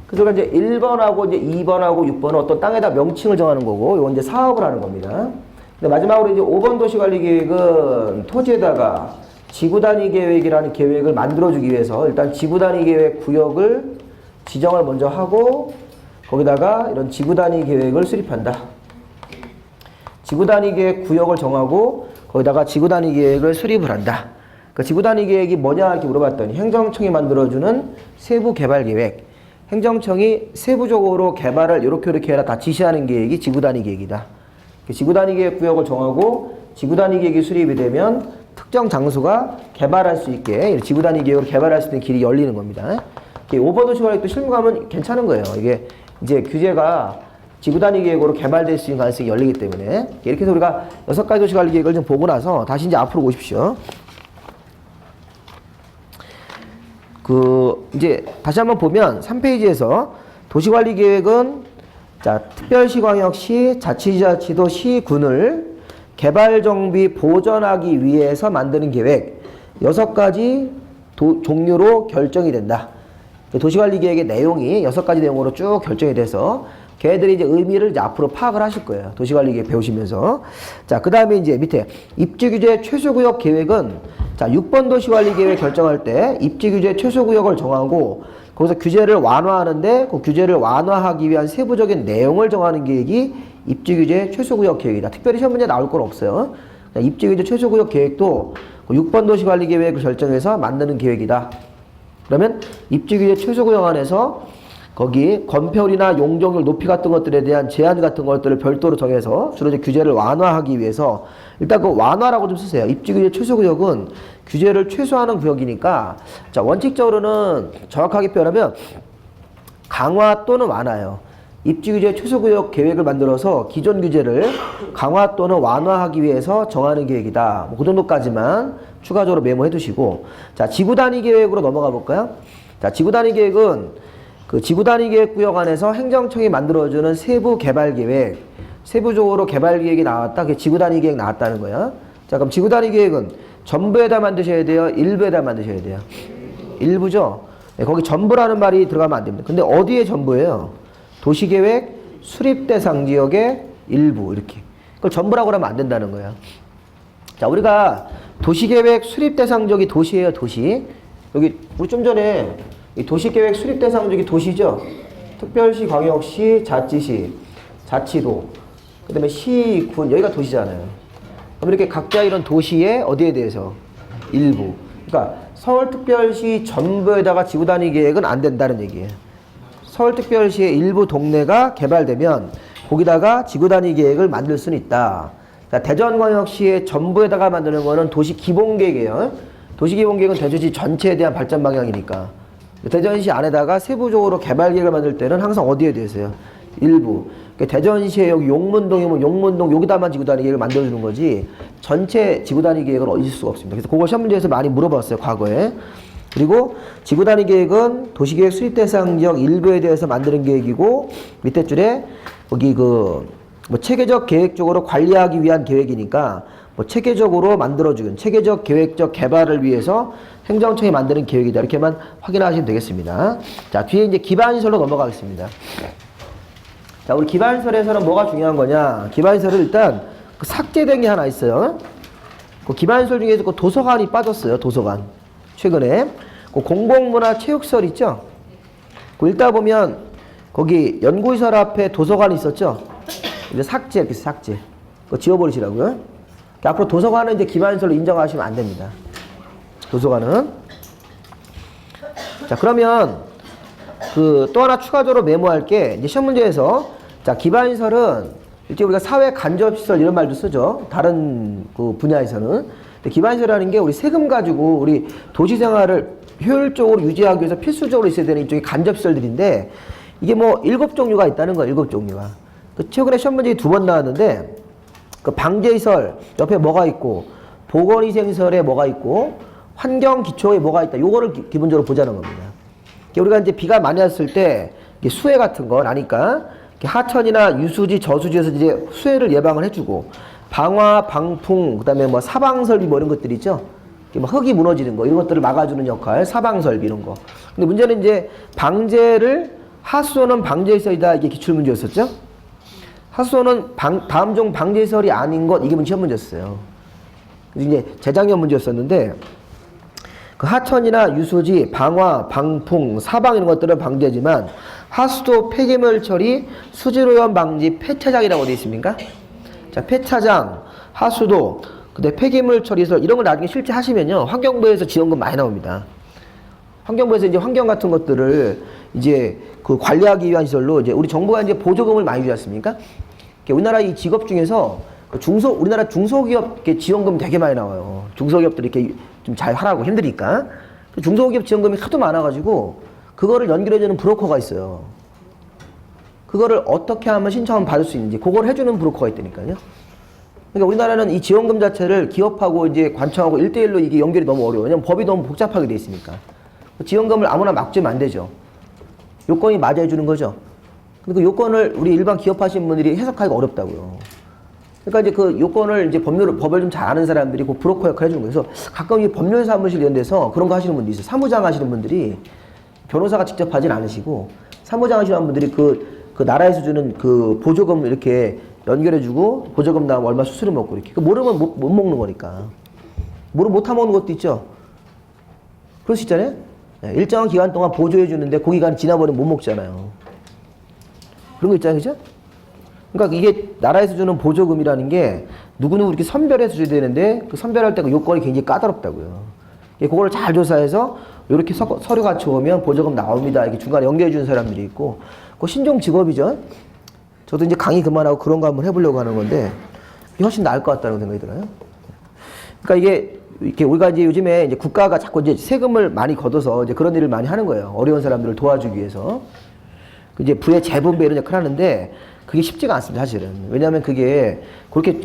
그래서 이제 1번하고 이제 2번하고 6번은 어떤 땅에다 명칭을 정하는 거고, 이건 이제 사업을 하는 겁니다. 근데 마지막으로 이제 5번 도시관리계획은 토지에다가 지구단위 계획이라는 계획을 만들어주기 위해서 일단 지구단위 계획 구역을 지정을 먼저 하고, 거기다가 이런 지구단위 계획을 수립한다. 지구단위 계획 구역을 정하고 거기다가 지구단위 계획을 수립을 한다. 그 지구단위 계획이 뭐냐 이렇게 물어봤더니, 행정청이 만들어주는 세부 개발 계획. 행정청이 세부적으로 개발을 이렇게 해라 다 지시하는 계획이 지구단위 계획이다. 지구단위 계획 구역을 정하고 지구단위 계획이 수립이 되면 특정 장소가 개발할 수 있게, 지구단위 계획으로 개발할 수 있는 길이 열리는 겁니다. 5번 도시관리도 실무가면 괜찮은 거예요. 이게 이제 규제가 지구단위 계획으로 개발될 수 있는 가능성이 열리기 때문에. 이렇게 해서 우리가 6가지 도시관리 계획을 좀 보고 나서 다시 이제 앞으로 오십시오. 이제 다시 한번 보면 3페이지에서 도시관리 계획은 자, 특별시, 광역시, 자치지자치도, 시군을 개발정비 보전하기 위해서 만드는 계획 6가지 종류로 결정이 된다. 도시관리 계획의 내용이 6가지 내용으로 쭉 결정이 돼서 걔네들이 이제 의미를 이제 앞으로 파악을 하실 거예요. 도시관리 계획 배우시면서. 자, 그 다음에 이제 밑에 입지규제 최소구역 계획은 자, 6번 도시관리 계획 결정할 때 입지규제 최소구역을 정하고 거기서 규제를 완화하는데 그 규제를 완화하기 위한 세부적인 내용을 정하는 계획이 입지규제 최소구역 계획이다. 특별히 시험 문제 나올 건 없어요. 입지규제 최소구역 계획도 6번 도시관리 계획을 결정해서 만드는 계획이다. 그러면 입지규제 최소구역 안에서 거기 건폐율이나 용적률 높이 같은 것들에 대한 제한 같은 것들을 별도로 정해서 주로 이제 규제를 완화하기 위해서 일단 그 완화라고 좀 쓰세요. 입지규제 최소구역은 규제를 최소화하는 구역이니까 자, 원칙적으로는 정확하게 표현하면 강화 또는 완화예요. 입지규제 최소구역 계획을 만들어서 기존 규제를 강화 또는 완화하기 위해서 정하는 계획이다. 그 정도까지만 추가적으로 메모해 두시고, 자, 지구단위 계획으로 넘어가 볼까요? 자, 지구단위 계획은 그 지구단위 계획 구역 안에서 행정청이 만들어주는 세부 개발 계획, 세부적으로 개발 계획이 나왔다. 그게 지구단위 계획 나왔다는 거야. 자, 그럼 지구단위 계획은 전부에다 만드셔야 돼요? 일부에다 만드셔야 돼요? 일부죠? 네, 거기 전부라는 말이 들어가면 안 됩니다. 근데 어디에 전부예요? 도시계획 수립 대상 지역의 일부, 이렇게. 그걸 전부라고 하면 안 된다는 거야. 자, 우리가 도시계획 수립 대상 지역이 도시예요, 도시. 여기, 우리 좀 전에 이 도시계획 수립 대상 지역이 도시죠? 특별시, 광역시, 자치시, 자치도, 그 다음에 시, 군, 여기가 도시잖아요. 그럼 이렇게 각자 이런 도시의 어디에 대해서? 일부. 그러니까 서울특별시 전부에다가 지구단위 계획은 안 된다는 얘기예요. 서울특별시의 일부 동네가 개발되면 거기다가 지구단위 계획을 만들 수는 있다. 자, 대전광역시의 전부에다가 만드는 거는 도시기본계획이에요. 도시기본계획은 대전시 전체에 대한 발전 방향이니까. 대전시 안에다가 세부적으로 개발 계획을 만들 때는 항상 어디에 대해서요? 일부. 그러니까 대전시에 여기 용문동이면 용문동 여기다만 지구단위 계획을 만들어주는 거지 전체 지구단위 계획은 있을 수가 없습니다. 그래서 그걸 시험 문제에서 많이 물어봤어요, 과거에. 그리고 지구단위 계획은 도시계획 수립 대상 지역 일부에 대해서 만드는 계획이고 밑에 줄에 여기 뭐 체계적 계획적으로 관리하기 위한 계획이니까 뭐 체계적으로 만들어주는 체계적 계획적 개발을 위해서 행정청이 만드는 계획이다. 이렇게만 확인하시면 되겠습니다. 자, 뒤에 이제 기반시설로 넘어가겠습니다. 자, 우리 기반시설에서는 뭐가 중요한 거냐? 기반시설은 일단 그 삭제된 게 하나 있어요. 그 기반시설 중에서 그 도서관이 빠졌어요. 도서관. 최근에. 그 공공문화 체육시설 있죠? 그 읽다 보면 거기 연구시설 앞에 도서관이 있었죠? 이제 삭제, 삭제. 그거 지워버리시라고요. 그러니까 앞으로 도서관은 이제 기반시설로 인정하시면 안 됩니다. 도서관은. 자, 그러면 또 하나 추가적으로 메모할 게 이제 시험 문제에서 자, 기반시설은 이제 우리가 사회 간접시설 이런 말도 쓰죠. 다른 그 분야에서는. 기반시설이라는 게 우리 세금 가지고 우리 도시 생활을 효율적으로 유지하기 위해서 필수적으로 있어야 되는 이쪽이 간접시설들인데 이게 뭐 7종류가 있다는 거예요. 7종류가. 최근에 시험 문제에 2번 나왔는데 그 방제시설 옆에 뭐가 있고 보건위생시설에 뭐가 있고 환경기초에 뭐가 있다. 요거를 기본적으로 보자는 겁니다. 우리가 이제 비가 많이 왔을 때 수해 같은 거 나니까 하천이나 유수지, 저수지에서 이제 수해를 예방을 해주고 방화, 방풍, 그다음에 뭐 사방설비 뭐 이런 것들 있죠. 뭐 흙이 무너지는 거 이런 것들을 막아주는 역할, 사방설비 이런 거. 근데 문제는 이제 방제를 하수도는 방제시설이다 이게 기출 문제였었죠. 하수도는 다음 종 방제시설이 아닌 것 이게 시험 문제였어요. 이제 재작년 문제였었는데 그 하천이나 유수지, 방화, 방풍, 사방 이런 것들은 방제지만 하수도 폐기물 처리, 수질오염 방지 폐차장이라고 되어 있습니까? 자, 폐차장, 하수도, 근데 폐기물 처리시설 이런 걸 나중에 실제 하시면요 환경부에서 지원금 많이 나옵니다. 환경부에서 이제 환경 같은 것들을 이제 그 관리하기 위한 시설로 이제 우리 정부가 이제 보조금을 많이 주지 않습니까? 우리나라 이 직업 중에서 우리나라 중소기업 지원금 되게 많이 나와요. 중소기업들이 이렇게 좀 잘 하라고 힘드니까. 중소기업 지원금이 하도 많아가지고 그거를 연결해주는 브로커가 있어요. 그거를 어떻게 하면 신청을 받을 수 있는지 그걸 해주는 브로커가 있다니까요. 그러니까 우리나라는 이 지원금 자체를 기업하고 이제 관청하고 1대1로 이게 연결이 너무 어려워요. 왜냐면 법이 너무 복잡하게 돼 있으니까. 지원금을 아무나 막 주면 안 되죠. 요건이 맞아야 주는 거죠. 근데 그 요건을 우리 일반 기업 하시는 분들이 해석하기가 어렵다고요. 그러니까 이제 그 요건을 이제 법을 좀 잘 아는 사람들이 그 브로커 역할을 해주는 거예요. 그래서 가끔 이 법률 사무실 이런 데서 그런 거 하시는 분들이 있어요. 사무장 하시는 분들이 변호사가 직접 하진 않으시고 사무장 하시는 분들이 그 나라에서 주는 그 보조금 이렇게 연결해주고 보조금 나오면 얼마 수수료 먹고 이렇게. 모르면 못 먹는 거니까. 모르면 못 타먹는 것도 있죠. 그럴 수 있잖아요. 네, 일정한 기간 동안 보조해주는데 그 기간이 지나버리면 못 먹잖아요. 그런 거 있잖아요. 그죠? 그러니까 이게 나라에서 주는 보조금이라는 게 누구누구 이렇게 선별해서 줘야 되는데 그 선별할 때 그 요건이 굉장히 까다롭다고요. 그거를 잘 조사해서 이렇게 서류 갖춰오면 보조금 나옵니다. 이렇게 중간에 연결해주는 사람들이 있고 그 신종 직업이죠. 저도 이제 강의 그만하고 그런 거 한번 해보려고 하는 건데 이게 훨씬 나을 것 같다는 생각이 들어요. 그러니까 이게 이렇게 우리가 이제 요즘에 이제 국가가 자꾸 이제 세금을 많이 걷어서 이제 그런 일을 많이 하는 거예요. 어려운 사람들을 도와주기 위해서. 이제 부의 재분배 이런 역할을 하는데 그게 쉽지가 않습니다, 사실은. 왜냐하면 그게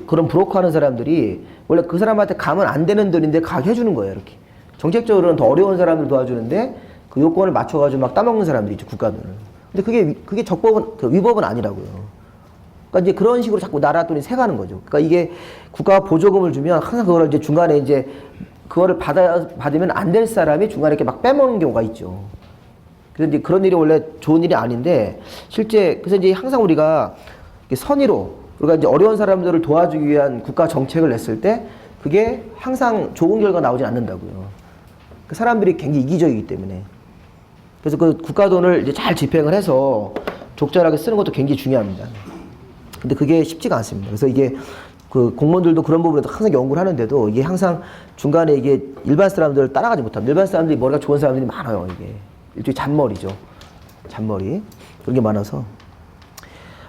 그런 브로커 하는 사람들이 원래 그 사람한테 가면 안 되는 돈인데 가게 해주는 거예요, 이렇게. 정책적으로는 더 어려운 사람들 도와주는데 그 요건을 맞춰가지고 막 따먹는 사람들이 있죠, 국가들은. 근데 그게 위법은 아니라고요. 그러니까 이제 그런 식으로 자꾸 나라 돈이 새가는 거죠. 그러니까 이게 국가가 보조금을 주면 항상 그거를 이제 중간에 이제 그거를 받으면 안 될 사람이 중간에 이렇게 막 빼먹는 경우가 있죠. 그래서 이제 그런 일이 원래 좋은 일이 아닌데 실제 그래서 이제 항상 우리가 선의로 우리가 이제 어려운 사람들을 도와주기 위한 국가 정책을 냈을 때 그게 항상 좋은 결과가 나오지 않는다고요. 그 사람들이 굉장히 이기적이기 때문에. 그래서 그 국가 돈을 이제 잘 집행을 해서 적절하게 쓰는 것도 굉장히 중요합니다. 근데 그게 쉽지가 않습니다. 그래서 이게 그 공무원들도 그런 부분에서 항상 연구를 하는데도 이게 항상 중간에 이게 일반 사람들을 따라가지 못합니다. 일반 사람들이 머리가 좋은 사람들이 많아요, 이게. 일종의 잔머리죠. 잔머리. 그런 게 많아서.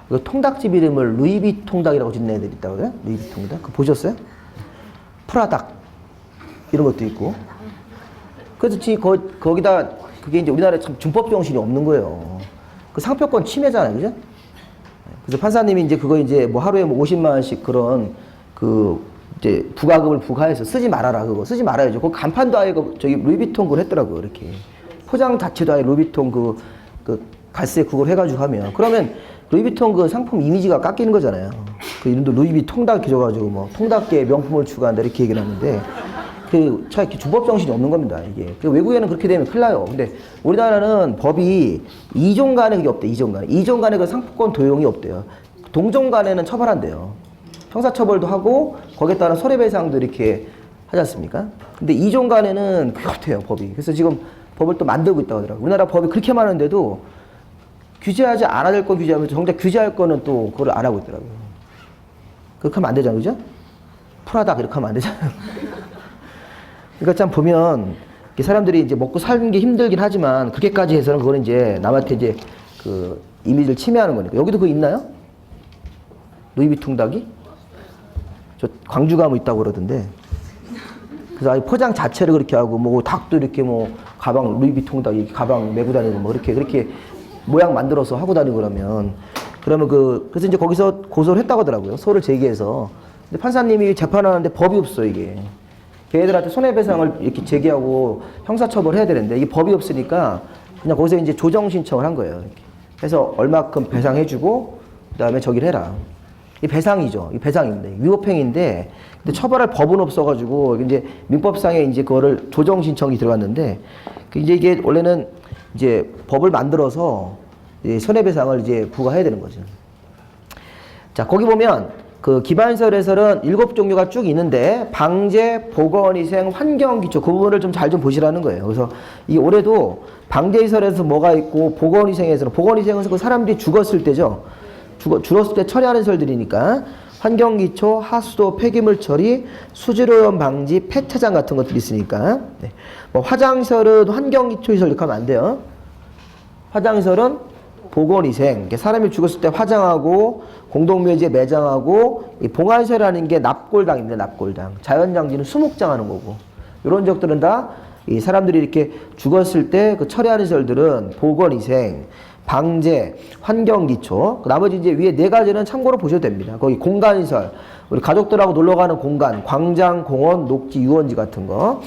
그 통닭집 이름을 루이비 통닭이라고 짓는 애들 있다고요? 루이비 통닭? 그거 보셨어요? 프라닭. 이런 것도 있고. 그래서 거기다 그게 이제 우리나라에 참 준법 정신이 없는 거예요. 그 상표권 침해잖아요, 그죠? 그래서 판사님이 이제 그거 이제 뭐 하루에 뭐 50만 원씩 그런 그 이제 부가금을 부과해서 쓰지 말아라, 그거 쓰지 말아야죠. 그 간판도 아예 그 저기 루이비통 그걸 했더라고요, 이렇게. 포장 자체도 아예 루이비통 그 갈색 그걸 해가지고 하면. 그러면 루이비통 그 상품 이미지가 깎이는 거잖아요. 그 이름도 루이비 통닭 이렇게 줘가지고 뭐 통닭계 명품을 추구한다 이렇게 얘기를 하는데 참 이렇게 준법 정신이 없는 겁니다, 이게. 외국에는 그렇게 되면 큰일 나요. 근데 우리나라는 법이 이종 간에 그게 없대, 이종 간에. 이종 간에 그 상품권 도용이 없대요. 동종 간에는 처벌한대요. 형사처벌도 하고 거기에 따른 손해배상도 이렇게 하지 않습니까? 근데 이종 간에는 그게 없대요, 법이. 그래서 지금 법을 또 만들고 있다고 하더라고요. 우리나라 법이 그렇게 많은데도 규제하지 않아야 될 거 규제하면서 정작 규제할 거는 또 그걸 안 하고 있더라고요. 그렇게 하면 안 되잖아요, 그죠? 프라다 그렇게 하면 안 되잖아요. 그러니까 참 보면 사람들이 이제 먹고 사는 게 힘들긴 하지만 그렇게까지 해서는 그거는 이제 남한테 이제 그 이미지를 침해하는 거니까. 여기도 그거 있나요? 루이비통 닭이? 저 광주 가면 있다고 그러던데. 그래서 아예 포장 자체를 그렇게 하고 뭐 닭도 이렇게 뭐 가방 루이비통 닭 이렇게 가방 메고 다니고 뭐 그렇게 모양 만들어서 하고 다니고 그러면 그래서 이제 거기서 고소를 했다고 하더라고요. 소를 제기해서. 근데 판사님이 재판하는데 법이 없어, 이게. 걔네들한테 손해배상을 이렇게 제기하고 형사처벌해야 되는데 이게 법이 없으니까 그냥 거기서 이제 조정 신청을 한 거예요. 이렇게. 그래서 얼마큼 배상해주고 그다음에 저기를 해라. 이 배상이죠. 이 배상인데 위법행위인데 근데 처벌할 법은 없어가지고 이제 민법상에 이제 그거를 조정 신청이 들어갔는데 이제 이게 원래는 이제 법을 만들어서 손해배상을 이제 부과해야 되는 거죠. 자, 거기 보면 그 기반시설에서는 7종류가 쭉 있는데 방제, 보건위생, 환경기초 그 부분을 좀 잘 좀 보시라는 거예요. 그래서 이 올해도 방제시설에서 뭐가 있고 보건위생에서는 그 사람들이 죽었을 때죠. 죽었을 때 처리하는 시설들이니까 환경기초, 하수도, 폐기물 처리, 수질오염 방지, 폐차장 같은 것들이 있으니까 네. 뭐 화장시설은 환경기초시설 이렇게 하면 안 돼요. 화장시설은 보건위생, 사람이 죽었을 때 화장하고 공동묘지에 매장하고 이 봉안시설이라는 게 납골당입니다. 납골당. 자연장지는 수목장하는 거고 이런 적들은 다 이 사람들이 이렇게 죽었을 때 그 처리하는 시설들은 보건위생, 방제, 환경기초. 나머지 이제 위에 4가지는 참고로 보셔도 됩니다. 거기 공간시설, 우리 가족들하고 놀러가는 공간, 광장, 공원, 녹지, 유원지 같은 거.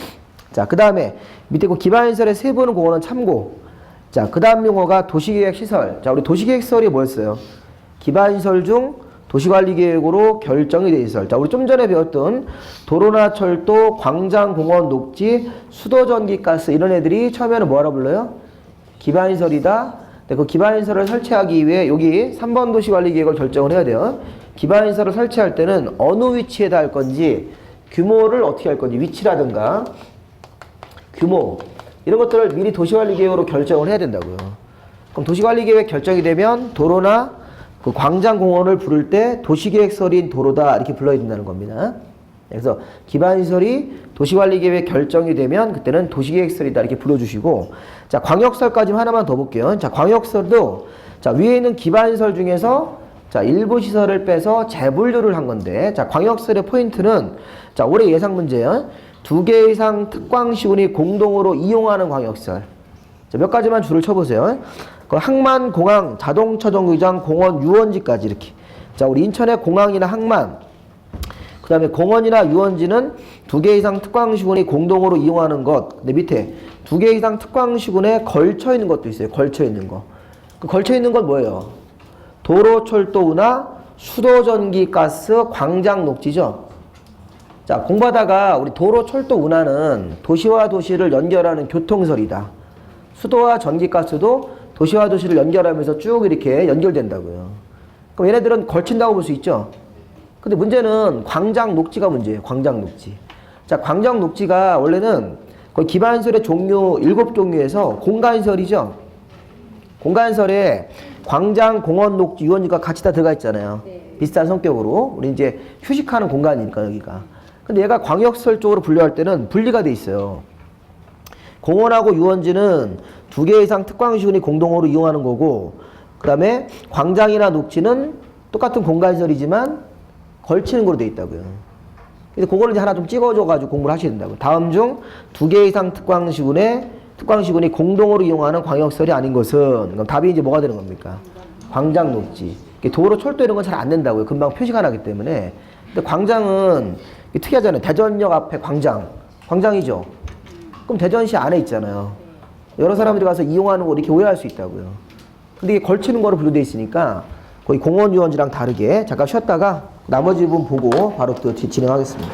자, 그 다음에 밑에 그 기반시설의 세부는 그거는 참고. 자, 그 다음 용어가 도시계획시설. 자, 우리 도시계획시설이 뭐였어요? 기반시설 중 도시관리계획으로 결정이 된 시설. 자, 우리 좀 전에 배웠던 도로나 철도, 광장, 공원, 녹지, 수도, 전기, 가스 이런 애들이 처음에는 뭐라 불러요? 기반시설이다. 네, 그 기반시설을 설치하기 위해 여기 3번 도시관리계획을 결정을 해야 돼요. 기반시설을 설치할 때는 어느 위치에다 할 건지 규모를 어떻게 할 건지 위치라든가 규모 이런 것들을 미리 도시관리계획으로 결정을 해야 된다고요. 그럼 도시관리계획 결정이 되면 도로나 그 광장 공원을 부를 때 도시계획설인 도로다 이렇게 불러야 된다는 겁니다. 그래서 기반시설이 도시관리계획 결정이 되면 그때는 도시계획설이다 이렇게 불러주시고 자 광역설까지 하나만 더 볼게요. 자 광역설도 자 위에 있는 기반시설 중에서 자 일부 시설을 빼서 재분류를 한 건데 자 광역설의 포인트는 자 올해 예상 문제요. 2개 이상 특광시군이 공동으로 이용하는 광역시설. 자, 몇 가지만 줄을 쳐보세요. 그 항만, 공항, 자동차 정류장, 공원, 유원지까지 이렇게. 자, 우리 인천의 공항이나 항만, 그 다음에 공원이나 유원지는 2개 이상 특광시군이 공동으로 이용하는 것. 근데 밑에 2개 이상 특광시군에 걸쳐 있는 것도 있어요. 걸쳐 있는 거. 그 걸쳐 있는 건 뭐예요? 도로, 철도, 운하, 수도, 전기, 가스, 광장, 녹지죠. 자, 공부하다가 우리 도로, 철도, 운하는 도시와 도시를 연결하는 교통설이다. 수도와 전기가스도 도시와 도시를 연결하면서 쭉 이렇게 연결된다고요. 그럼 얘네들은 걸친다고 볼 수 있죠. 근데 문제는 광장 녹지가 문제예요. 광장 녹지. 자, 광장 녹지가 원래는 거의 기반시설의 종류 7종류에서 공간시설이죠. 공간시설에 광장, 공원, 녹지, 유원지가 같이 다 들어가 있잖아요. 네. 비슷한 성격으로. 우리 이제 휴식하는 공간이니까 여기가. 근데 얘가 광역시설 쪽으로 분류할 때는 분리가 돼 있어요. 공원하고 유원지는 2개 이상 특광시군이 공동으로 이용하는 거고 그 다음에 광장이나 녹지는 똑같은 공간시설이지만 걸치는 거로 돼 있다고요. 그래서 그거를 이제 하나 좀 찍어줘가지고 공부를 하셔야 된다고요. 다음 중 2개 이상 특광시군에 특광시군이 공동으로 이용하는 광역설이 아닌 것은 그럼 답이 이제 뭐가 되는 겁니까? 광장 녹지. 도로, 철도 이런 건 잘 안 된다고요. 금방 표시가 나기 때문에. 근데 광장은 특이하잖아요. 대전역 앞에 광장. 광장이죠. 그럼 대전시 안에 있잖아요. 여러 사람들이 가서 이용하는 거 이렇게 오해할 수 있다고요. 근데 이게 걸치는 거로 분류되어 있으니까 거의 공원 유원지랑 다르게 잠깐 쉬었다가 나머지 부분 보고 바로 또 진행하겠습니다.